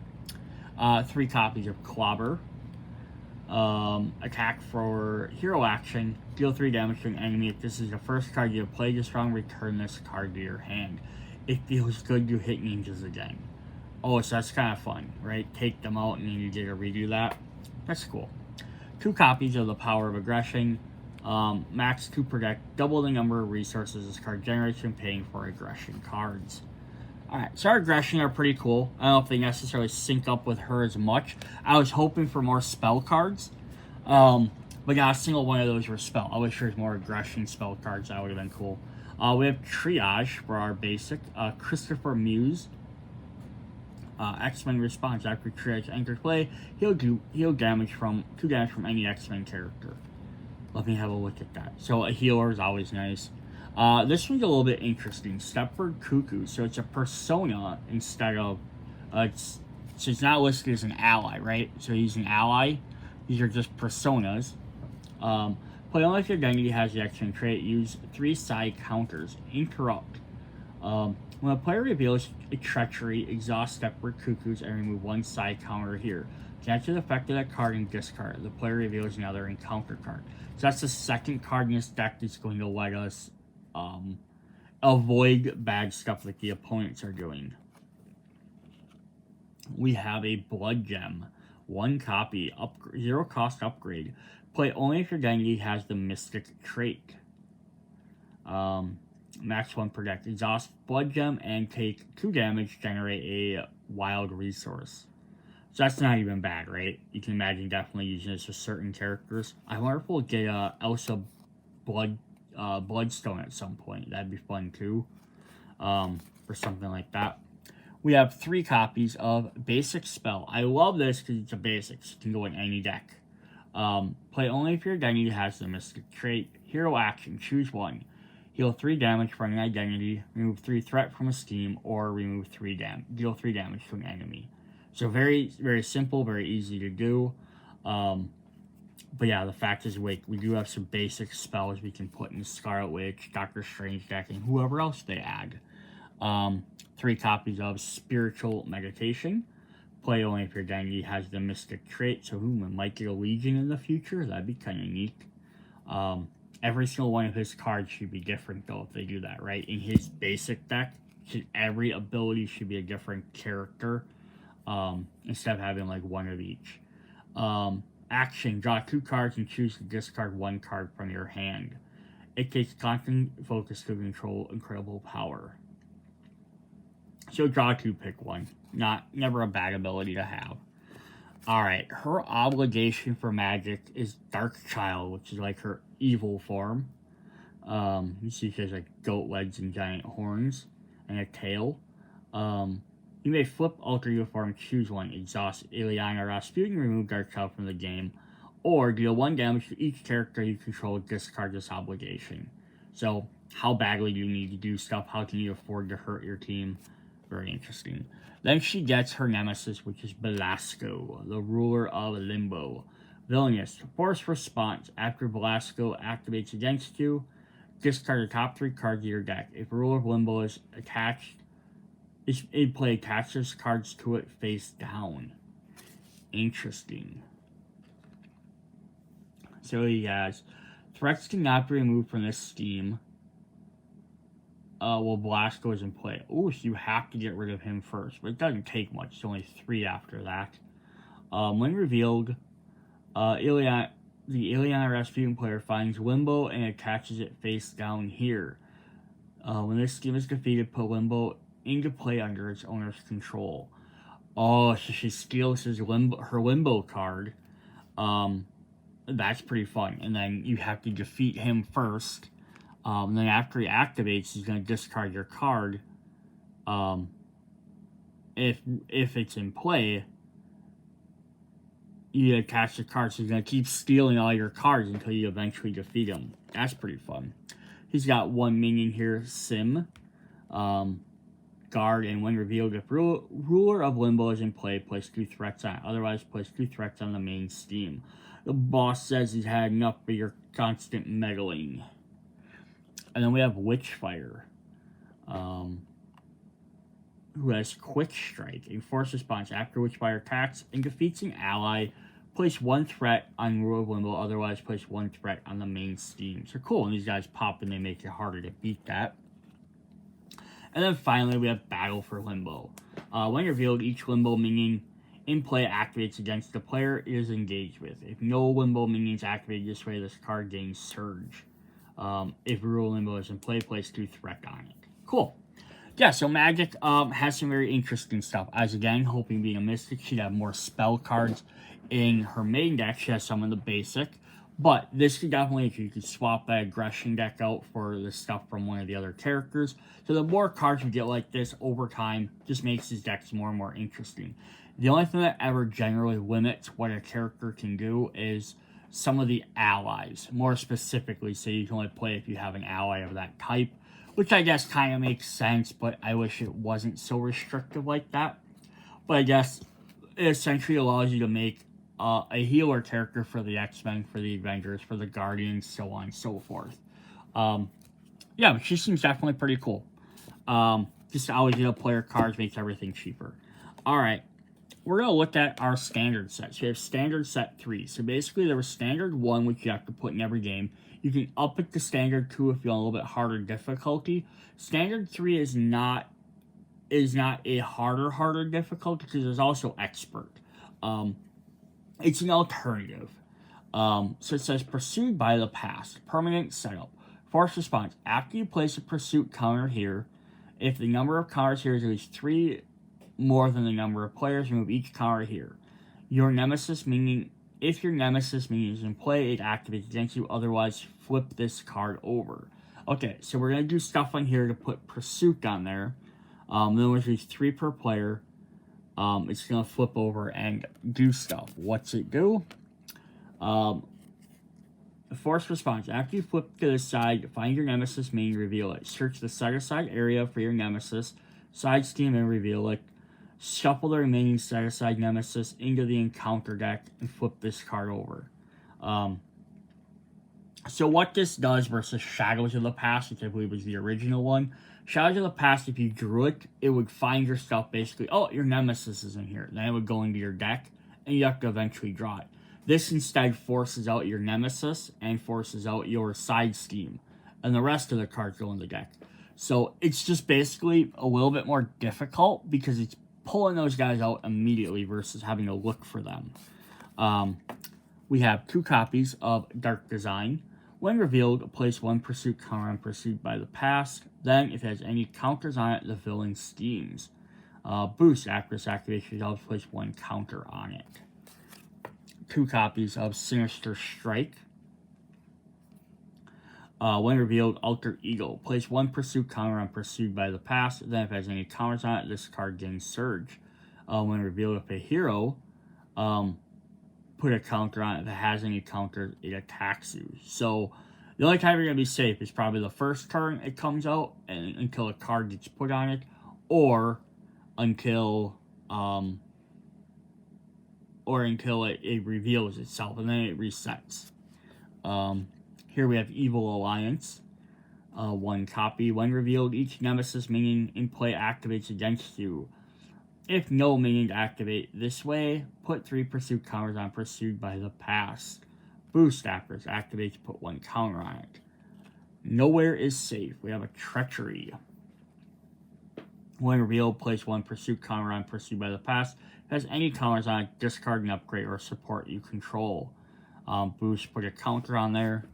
Speaker 1: 3 copies of Clobber. Attack for hero action, deal 3 damage to an enemy. If this is the first card you have played this round, return this card to your hand. It feels good to hit ninjas again. Oh, so that's kind of fun, right? Take them out and then you get to redo that. That's cool. 2 copies of the Power of Aggression. Max 2 protect, double the number of resources this card generates when paying for aggression cards. Alright, so our aggression are pretty cool. I don't know if they necessarily sync up with her as much. I was hoping for more spell cards. But not a single one of those were spell. I wish there was more aggression spell cards. That would have been cool. We have Triage for our basic. Christopher Muse. X-Men response after Triage enters play. He'll damage from 2 damage from any X-Men character. Let me have a look at that. So a healer is always nice. This one's a little bit interesting. Stepford Cuckoo. So it's a persona instead of so it's not listed as an ally, right? So he's an ally. These are just personas. Play only if your identity has the X-Men trait. Use 3 side counters. Interrupt. When a player reveals a treachery, exhaust Stepford Cuckoos and remove 1 side counter here. Cancel the effect of that card and discard. The player reveals another encounter card. So that's the second card in this deck that's going to let us avoid bad stuff like the opponents are doing. We have a Blood Gem. 1 copy. 0 cost upgrade. Play only if your identity has the Mystic trait. Max 1 per deck. Exhaust Blood Gem and take 2 damage. Generate a wild resource. So that's not even bad, right? You can imagine definitely using this with certain characters. I wonder if we'll get Elsa Bloodstone at some point. That'd be fun too. For something like that. We have 3 copies of Basic Spell. I love this because it's a basics. It can go in any deck. Play only if your identity has the Mystic trait. Hero action. Choose 1. Heal 3 damage from an identity. Remove 3 threat from a scheme. Or remove 3 deal 3 damage to an enemy. So very, very simple. Very easy to do. But yeah, the fact is, we do have some basic spells we can put in Scarlet Witch, Doctor Strange deck, and whoever else they add. 3 copies of Spiritual Meditation. Play only if your identity has the Mystic trait. So we might get a Legion in the future. That'd be kind of neat. Every single one of his cards should be different, though, if they do that, right? In his basic deck, every ability should be a different character, instead of having, like, 1 of each. Action. Draw 2 cards and choose to discard 1 card from your hand. It takes constant focus to control incredible power. So draw 2, pick 1. Never a bad ability to have. Alright, her obligation for Magik is Dark Child, which is like her evil form. You see she has like goat legs and giant horns and a tail. You may flip alter your form, choose 1, exhaust Ileana Rasputin, remove Dark Child from the game, or deal 1 damage to each character you control, discard this obligation. So, how badly do you need to do stuff? How can you afford to hurt your team? Very interesting. Then she gets her nemesis, which is Belasco, the ruler of Limbo. Villainous. Force response. After Belasco activates against you, discard the top 3 cards of your deck. If ruler of Limbo is attached, in play, attaches cards to it face down. Interesting. So he has threats cannot be removed from this scheme. Well, Belasco is in play. Ooh, so you have to get rid of him first. But it doesn't take much. It's only 3 after that. When revealed, the Ileana Rasputin player finds Limbo and attaches it face down here. When this scheme is defeated, put Limbo into play under its owner's control. Oh, so she steals her Limbo card. That's pretty fun. And then you have to defeat him first. And then after he activates, he's going to discard your card. If it's in play, you attach the card, so he's going to keep stealing all your cards until you eventually defeat him. That's pretty fun. He's got 1 minion here, Sim. Guard, and when revealed, if ruler of Limbo is in play, place 2 threats on it. Otherwise, place 2 threats on the main scheme. The boss says he's had enough for your constant meddling. And then we have Witchfire, who has Quick Strike, a force response. After Witchfire attacks and defeats an ally, place 1 threat on Ruler of Limbo, otherwise place 1 threat on the main scheme. So cool, and these guys pop and they make it harder to beat that. And then finally, we have Battle for Limbo. When revealed, each Limbo minion in play activates against the player it is engaged with. If no Limbo minions activate this way, this card gains Surge. If Rural Limbo is in play, place 2 threat on it. Cool. Yeah, so Magik has some very interesting stuff. As again, hoping being a Mystic, she'd have more spell cards in her main deck. She has some of the basic. But this could definitely, if you could swap that aggression deck out for the stuff from one of the other characters. So the more cards you get like this over time, just makes these decks more and more interesting. The only thing that ever generally limits what a character can do is some of the allies. More specifically, say you can only play if you have an ally of that type, which I guess kind of makes sense, but I wish it wasn't so restrictive like that. But I guess it essentially allows you to make a healer character for the X-Men, for the Avengers, for the Guardians, so on and so forth. Yeah, but she seems definitely pretty cool. Just always get a player cards makes everything cheaper. Alright, we're going to look at our standard sets. We have standard set 3. So basically there was standard 1, which you have to put in every game. You can up it to standard 2 if you want a little bit harder difficulty. Standard 3 is not a harder difficulty because there's also expert. It's an alternative. So it says pursued by the past. Permanent setup. Force response. After you place a pursuit counter here, if the number of counters here is at least 3 more than the number of players, remove each counter here. Your nemesis, meaning if your nemesis minion is in play, it activates against you. Otherwise, flip this card over. Okay, so we're going to do stuff on here to put pursuit on there. Then there's 3 per player. It's going to flip over and do stuff. What's it do? Force response. After you flip to the side, find your nemesis minion, reveal it. Search the side-to-side area for your nemesis, side steam and reveal it. Shuffle the remaining side-to-side nemesis into the encounter deck and flip this card over. So what this does versus Shadows of the Past, which I believe was the original one. Shadows of the Past, if you drew it, it would find your stuff basically, oh, your nemesis is in here. Then it would go into your deck, and you have to eventually draw it. This instead forces out your nemesis and forces out your side steam. And the rest of the cards go in the deck. So it's just basically a little bit more difficult because it's pulling those guys out immediately versus having to look for them. We have 2 copies of Dark Design. When revealed, place 1 pursuit counter on pursued by the past. Then, if it has any counters on it, the villain steams. Boost, after this activation, you place 1 counter on it. 2 copies of Sinister Strike. When revealed, Alter Ego. Place 1 pursuit counter on pursued by the past. Then, if it has any counters on it, this card gains Surge. When revealed, if a hero put a counter on it, if it has any counters, it attacks you. So the only time you're going to be safe is probably the first turn it comes out and until a card gets put on it, or until it reveals itself, and then it resets. Here we have Evil Alliance. 1 copy. When revealed, each nemesis minion in play activates against you. If no minion to activate this way, put 3 pursuit counters on pursued by the past. Boost, after it activates, put 1 counter on it. Nowhere is safe. We have a Treachery. When revealed, place 1 pursuit counter on pursued by the past. If it has any counters on it, discard an upgrade or support you control. Boost, put a counter on there.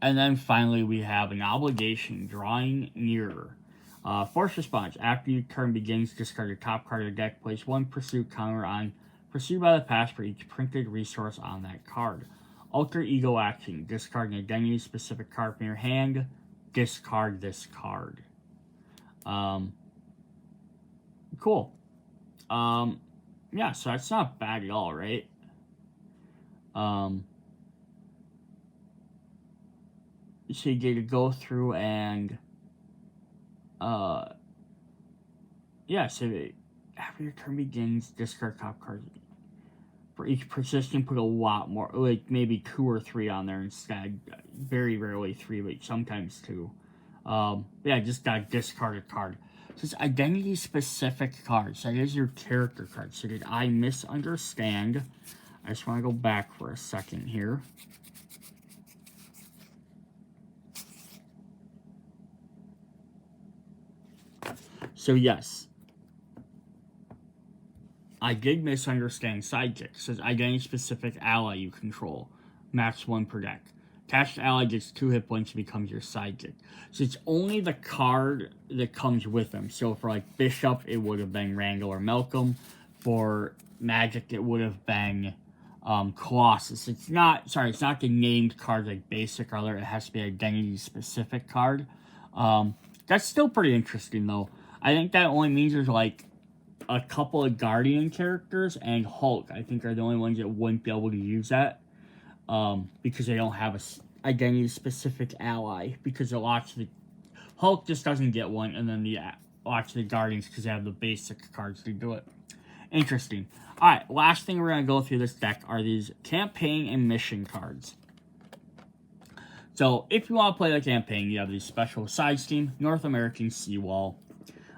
Speaker 1: And then finally, we have an Obligation, Drawing Nearer. Force response. After your turn begins, discard your top card of the deck. Place 1 pursuit counter on pursued by the past for each printed resource on that card. Alter Ego action. Discard an identity-specific card from your hand. Discard this card. Cool. Yeah, so that's not bad at all, right? So you get to go through and yeah, so after your turn begins, discard top cards. For each persistent, put a lot more, like maybe 2 or 3 on there instead. Very rarely 3, but sometimes 2. Yeah, just gotta discard a card. So it's identity-specific cards. So that is your character card. So did I misunderstand? I just want to go back for a second here. So yes, I did misunderstand Sidekick. It says identity-specific ally you control. Max 1 per deck. Attached ally gets 2 hit points and becomes your sidekick. So it's only the card that comes with them. So for like Bishop, it would have been Randall or Malcolm. For Magik, it would have been Colossus. It's not the named card like basic or other. It has to be identity specific card. That's still pretty interesting though. I think that only means there's like a couple of Guardian characters and Hulk. I think are the only ones that wouldn't be able to use that because they don't have a identity specific ally. Because a lot of the Hulk just doesn't get one, and then lots of the Guardians because they have the basic cards to do it. Interesting. Alright, last thing we're going to go through this deck are these campaign and mission cards. So, if you want to play the campaign, you have these special side steam, North American Seawall.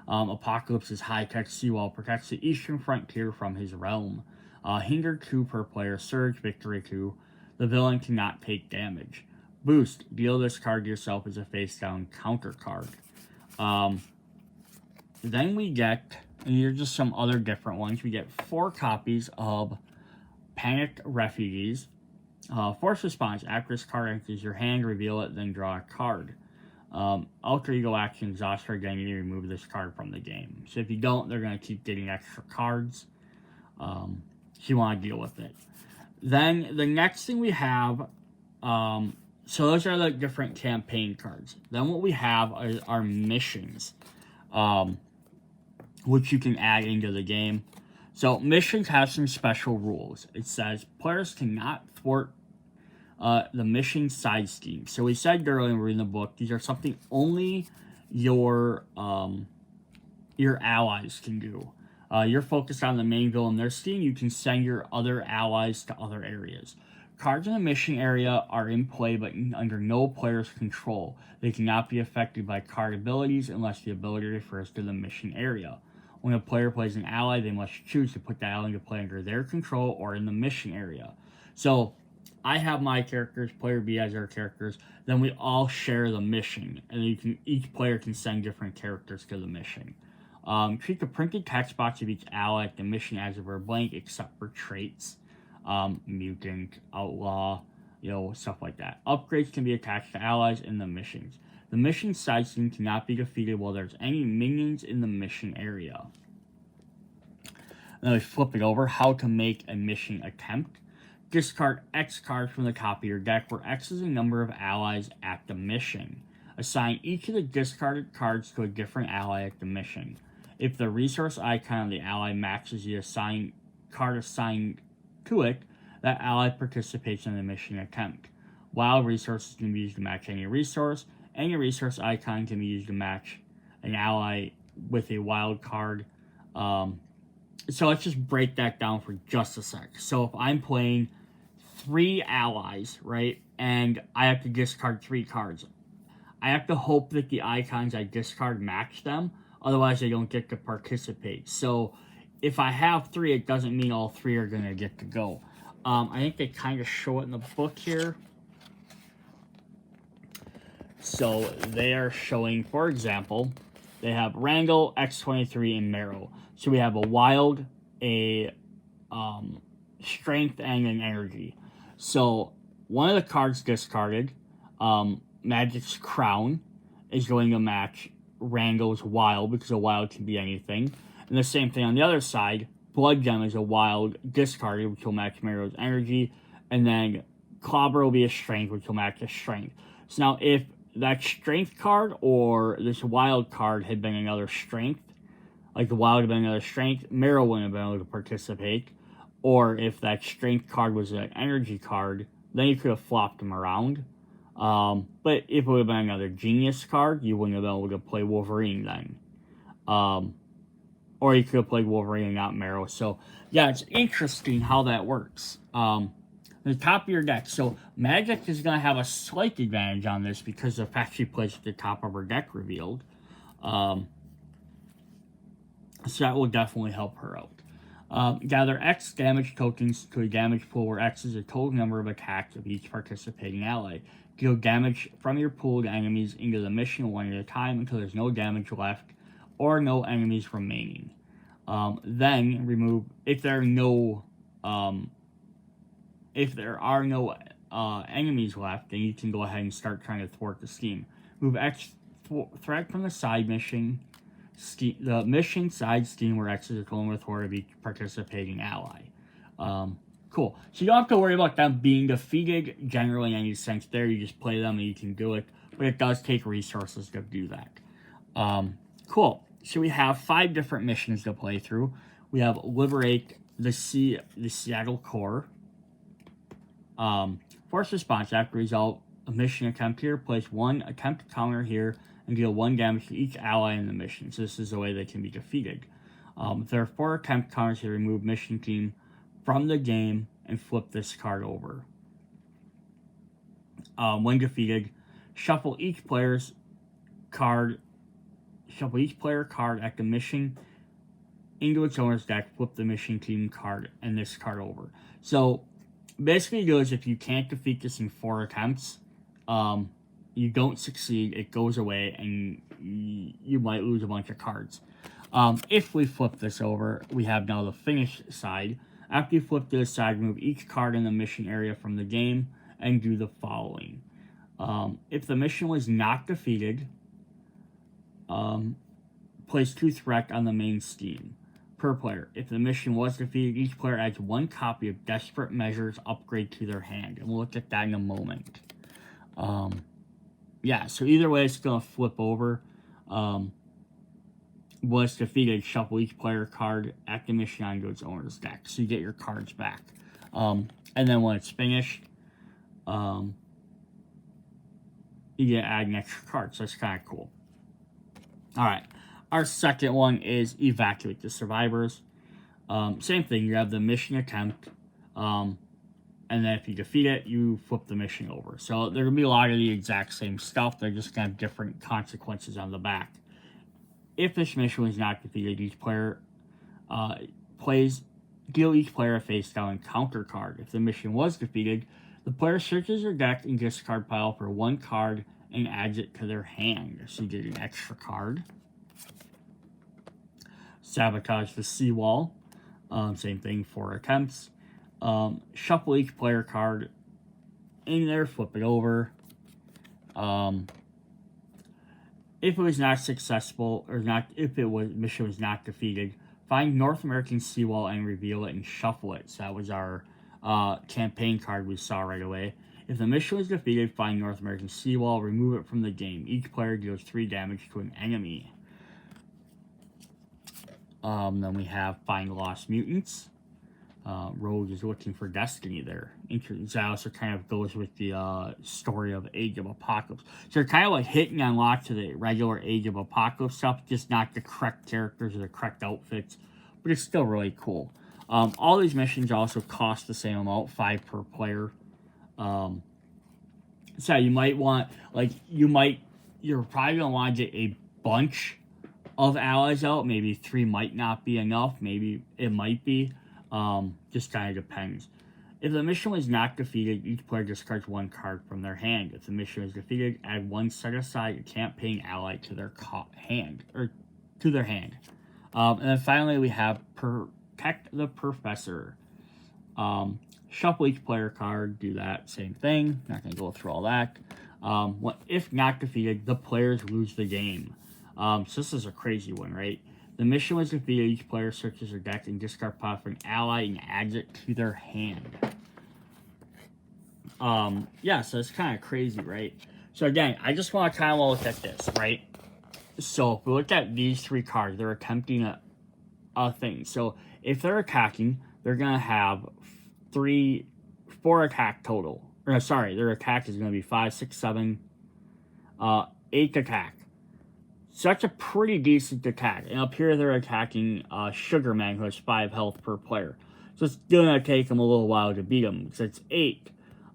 Speaker 1: Apocalypse's high-tech seawall protects the eastern frontier from his realm. Hinder 2 per player, Surge, Victory 2. The villain cannot take damage. Boost, deal this card to yourself as a face-down counter card. Then we get, and here are just some other different ones, we get 4 copies of Panicked Refugees. Force Response, after this card enters your hand, reveal it, then draw a card. Alter Ego action, exhaust your identity, remove this card from the game. So if you don't, they're going to keep getting extra cards. So you want to deal with it. Then the next thing we have, so those are the different campaign cards. Then what we have are missions, which you can add into the game. So missions have some special rules. It says players cannot thwart the mission side steam. So we said earlier when we were in the book, these are something only your allies can do. You're focused on the main villain, their steam. You can send your other allies to other areas. Cards in the mission area are in play, but under no player's control. They cannot be affected by card abilities unless the ability refers to the mission area. When a player plays an ally, they must choose to put the ally into play under their control or in the mission area. So, I have my characters, player B has their characters, then we all share the mission, and each player can send different characters to the mission. Treat the printed text box of each ally at the mission as if it were blank, except for traits. Mutant, outlaw, stuff like that. Upgrades can be attached to allies in the missions. The mission side scene cannot be defeated while there's any minions in the mission area. Then we flip it over, how to make a mission attempt. Discard X cards from the top of your deck, where X is the number of allies at the mission. Assign each of the discarded cards to a different ally at the mission. If the resource icon of the ally matches the card assigned to it, that ally participates in the mission attempt. Wild resources can be used to match any resource. Any resource icon can be used to match an ally with a wild card. So let's just break that down for just a sec. So if I'm playing 3 allies, right, and I have to discard 3 cards, I have to hope that the icons I discard match them, otherwise I don't get to participate. So if I have 3, it doesn't mean all 3 are going to get to go. I think they kind of show it in the book here. So they are showing, for example, they have Wrangle, X23, and Marrow. So we have a Wild, a Strength, and an Energy. So one of the cards discarded, Magik's Crown, is going to match Wrangle's Wild, because a Wild can be anything. And the same thing on the other side, Blood Gem is a Wild discarded, which will match Marrow's Energy. And then Clobber will be a Strength, which will match a Strength. So now if that Strength card or this Wild card had been another Strength, like the Wild had been another Strength, Marrow wouldn't have been able to participate. Or if that Strength card was an Energy card, then you could have flopped them around. But if it would have been another Genius card, you wouldn't have been able to play Wolverine then. Or you could have played Wolverine and not Marrow. So, yeah, it's interesting how that works. The top of your deck. So, Magik is going to have a slight advantage on this because of the fact she plays at the top of her deck revealed. So that will definitely help her out. Gather X damage tokens to a damage pool where X is the total number of attacks of each participating ally. Deal damage from your pool to enemies into the mission one at a time until there's no damage left or no enemies remaining. Then remove, if there are no enemies left, then you can go ahead and start trying to thwart the scheme. Move X threat from the side mission, the mission side scheme where X is a total number of thwart of each participating ally. Cool. So you don't have to worry about them being defeated generally in any sense there. You just play them and you can do it. But it does take resources to do that. Cool. So we have 5 different missions to play through. We have Liberate the Seattle Core. Force response. After resolve a mission attempt here, place 1 attempt counter here and deal 1 damage to each ally in the mission. So this is the way they can be defeated. There are 4 attempt counters to remove mission team from the game and flip this card over. When defeated, shuffle each player card at the mission into its owner's deck, flip the mission team card and this card over. So basically it goes, if you can't defeat this in 4 attempts, you don't succeed, it goes away, and you might lose a bunch of cards. If we flip this over, we have now the finish side. After you flip to the side, remove each card in the mission area from the game and do the following. If the mission was not defeated, place 2 threat on the main Steam per player. If the mission was defeated, each player adds 1 copy of Desperate Measures upgrade to their hand. And we'll look at that in a moment. Yeah, so either way, it's going to flip over. Was defeated, shuffle each player card at the mission onto its owner's deck. So you get your cards back. And then when it's finished, you get to add an extra card. So that's kind of cool. Alright. Our second one is Evacuate the Survivors. Same thing. You have the mission attempt. And then if you defeat it, you flip the mission over. So there will be a lot of the exact same stuff. They're just going to have different consequences on the back. If this mission was not defeated, each player deal each player a face down encounter card. If the mission was defeated, the player searches their deck and discard pile for 1 card and adds it to their hand. So you get an extra card. Sabotage the Seawall. Same thing, 4 attempts. Shuffle each player card in there, flip it over. If it was not successful, or not, if it was mission was not defeated, find North American Seawall and reveal it and shuffle it. So that was our campaign card we saw right away. If the mission was defeated, find North American Seawall, remove it from the game. Each player deals 3 damage to an enemy. Then we have Find Lost Mutants. Rogue is looking for destiny there. That also kind of goes with the story of Age of Apocalypse. So they're kind of like hitting on lots of the regular Age of Apocalypse stuff, just not the correct characters or the correct outfits, but it's still really cool. All these missions also cost the same amount, 5 per player. So you might want, you're probably going to want to get a bunch of allies out. Maybe 3 might not be enough. Maybe it might be. Just kind of depends. If the mission was not defeated, each player discards 1 card from their hand. If the mission was defeated, add 1 set aside a campaign ally to their hand, or to their hand. And then finally, we have Protect the Professor. Shuffle each player card. Do that same thing. Not going to go through all that. If not defeated, the players lose the game. So this is a crazy one, right? The mission was defeated, each player searches their deck and discard pile for an ally and adds it to their hand. Yeah, so it's kind of crazy, right? So again, I just want to kind of look at this, right? So if we look at these 3 cards, they're attempting a thing. So if they're attacking, they're going to have 4 attack total. Or sorry, their attack is going to be 5, 6, 7, 8 attack. So that's a pretty decent attack. And up here they're attacking Sugar Man, who has 5 health per player. So it's going to take them a little while to beat him, because it's 8.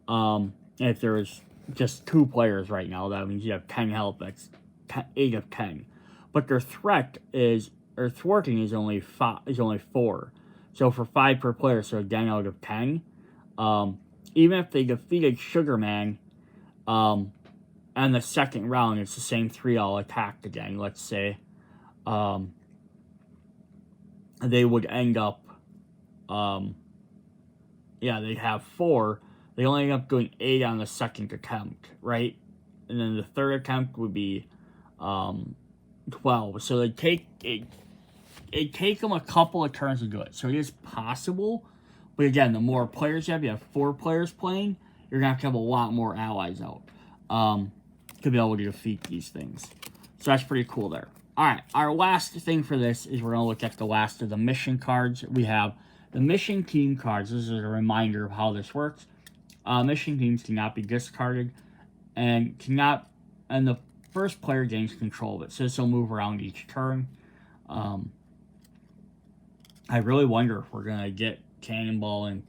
Speaker 1: And if there's just 2 players right now, that means you have 10 health. That's 8 of 10. But their thwarting is only 4. So for 5 per player, so again out of 10. Even if they defeated Sugar Man, and the second round, it's the same 3 all attacked again, let's say. They would end up, they'd have 4. They only end up doing 8 on the second attempt, right? And then the third attempt would be 12. So it'd take them a couple of turns to do it. So it is possible, But again, the more players you have 4 players playing, you're going to have a lot more allies out to be able to defeat these things. So that's pretty cool there. Alright, our last thing for this is we're going to look at the last of the mission cards. We have the mission team cards. This is a reminder of how this works. Mission teams cannot be discarded and the first player gains control of it. So this will move around each turn. I really wonder if we're going to get Cannonball and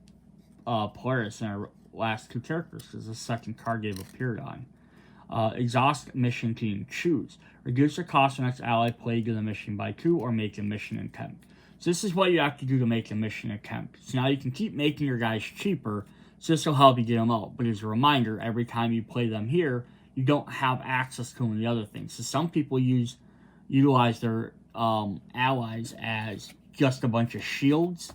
Speaker 1: Polaris in our last 2 characters, because the second card they've appeared on. Exhaust mission team. Choose. Reduce the cost of next ally played to the mission by 2 or make a mission attempt. So this is what you have to do to make a mission attempt. So now you can keep making your guys cheaper, so this will help you get them out. But as a reminder, every time you play them here, you don't have access to them and the other things. So some people utilize their allies as just a bunch of shields.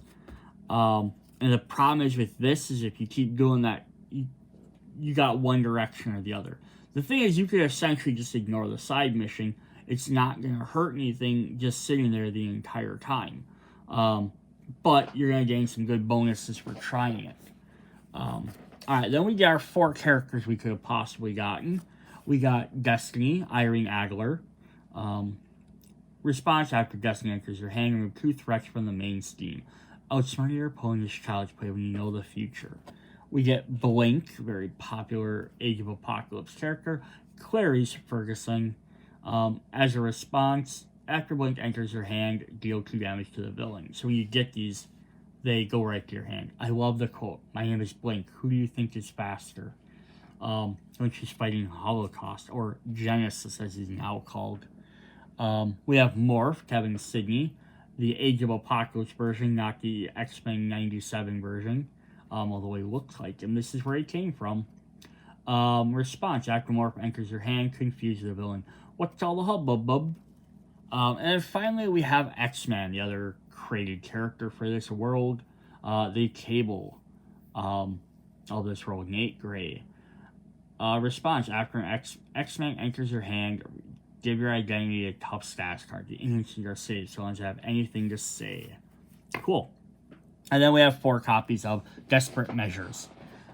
Speaker 1: And the problem is with this is if you keep doing that, you got one direction or the other. The thing is, you could essentially just ignore the side mission. It's not going to hurt anything just sitting there the entire time. But you're going to gain some good bonuses for trying it. Alright, then we got our 4 characters we could have possibly gotten. We got Destiny, Irene Adler. Response after Destiny enters your hand, remove 2 threats from the main scheme. Outsmart your opponent's child's play when you know the future. We get Blink, very popular Age of Apocalypse character. Clarice Ferguson. As a response, after Blink enters your hand, deal 2 damage to the villain. So when you get these, they go right to your hand. I love the quote. My name is Blink. Who do you think is faster? When she's fighting Holocaust, or Genesis as he's now called. We have Morph, Kevin Sidney, the Age of Apocalypse version, not the X-Men 97 version, although he looks like him. This is where he came from. Response, after Morph enters your hand, confuse the villain. What's all the hubbub? And then finally we have X-Men, the other created character for this world, the Cable of this world, Nate Gray. Response, after an X-Men enters your hand, give your identity a tough stats card. The instances are saved, so long as you have anything to say. Cool. And then we have 4 copies of Desperate Measures.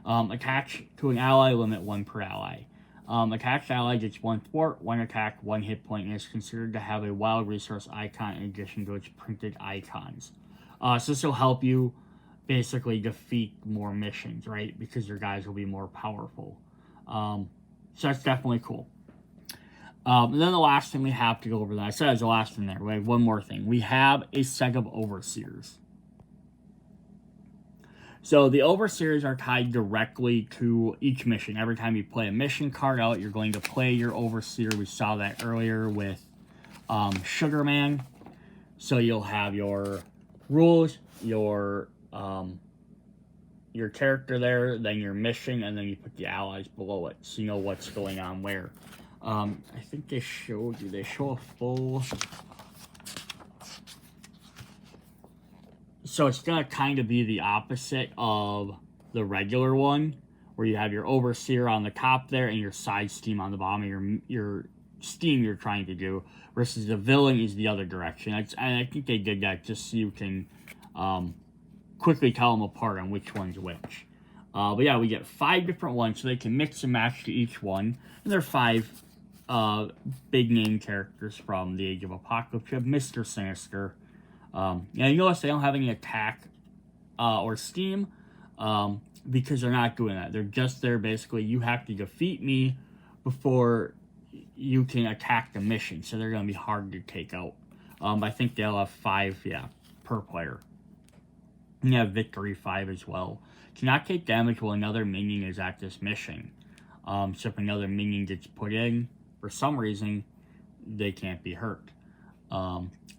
Speaker 1: Attach to an ally, limit 1 per ally. Attached ally gets 1 thwart, 1 attack, 1 hit point, and is considered to have a wild resource icon in addition to its printed icons. So this will help you basically defeat more missions, right? Because your guys will be more powerful. So that's definitely cool. And then the last thing we have to go over, that I said is the last thing there. We have one more thing. We have a set of Overseers. So the Overseers are tied directly to each mission. Every time you play a mission card out, you're going to play your Overseer. We saw that earlier with Sugarman. So you'll have your rules, your character there, then your mission, and then you put the allies below it, so you know what's going on where. I think they show a full... So it's going to kind of be the opposite of the regular one, where you have your Overseer on the top there and your side steam on the bottom, your steam you're trying to do, versus the villain is the other direction. And I think they did that just so you can quickly tell them apart on which one's which. But yeah, we get 5 different ones, so they can mix and match to each one. And they're 5 big name characters from the Age of Apocalypse. You have Mr. Sinister. Yeah, you notice they don't have any attack or steam because they're not doing that. They're just there basically. You have to defeat me before you can attack the mission, so they're going to be hard to take out. I think they'll have 5, per player. And you have Victory 5 as well. Cannot take damage while another minion is at this mission. So if another minion gets put in, for some reason, they can't be hurt.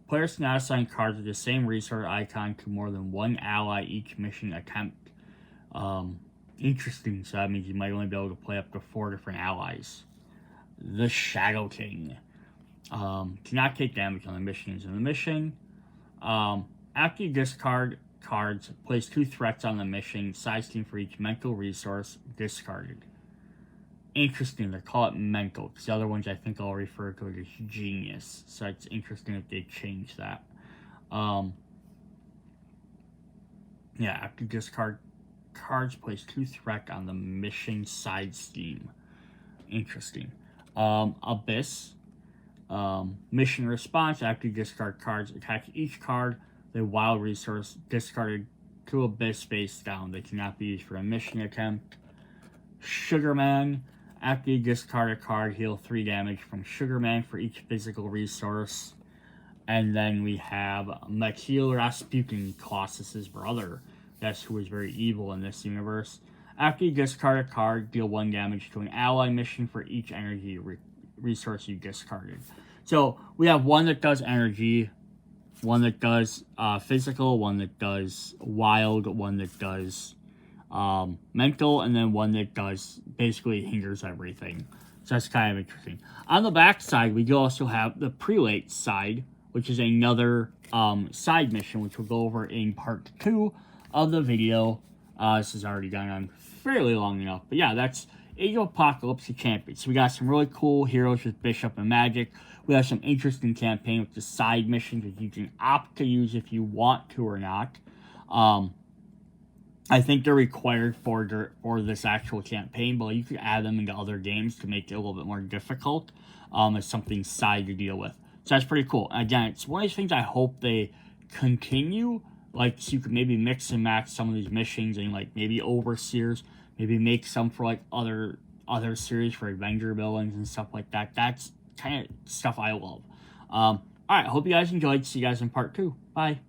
Speaker 1: Players cannot assign cards with the same resource icon to more than 1 ally each mission attempt. Interesting, so that means you might only be able to play up to 4 different allies. The Shadow King. Cannot take damage on the missions. In the mission, after you discard cards, place 2 threats on the mission, size team for each mental resource discarded. Interesting, they call it mental, because the other ones I think I'll refer to it as genius. So it's interesting if they change that. Yeah, after you discard cards, place 2 threat on the mission side scheme. Interesting. Abyss. Mission response. After you discard cards, attack each card. The wild resource discarded to Abyss face down. They cannot be used for a mission attempt. Sugarman. After you discard a card, heal 3 damage from Sugarman for each physical resource. And then we have Magik Rasputin, Colossus's brother. That's who is very evil in this universe. After you discard a card, deal 1 damage to an ally mission for each energy resource you discarded. So we have one that does energy, one that does physical, one that does wild, one that does mental, and then one that does basically hinders everything. So that's kind of interesting. On the back side, we do also have the prelate side, which is another side mission, which we'll go over in part 2 of the video. This has already gone on fairly long enough. But yeah, that's Age of Apocalypse, the Champions. So we got some really cool heroes with Bishop and Magik. We have some interesting campaign with the side missions that you can opt to use if you want to or not. I think they're required for this actual campaign, but you can add them into other games to make it a little bit more difficult as something side to deal with. So that's pretty cool. Again, it's one of these things I hope they continue. Like, so you could maybe mix and match some of these missions and, like, maybe Overseers. Maybe make some for, like, other series for Avenger villains and stuff like that. That's kind of stuff I love. Alright, hope you guys enjoyed. See you guys in part 2. Bye.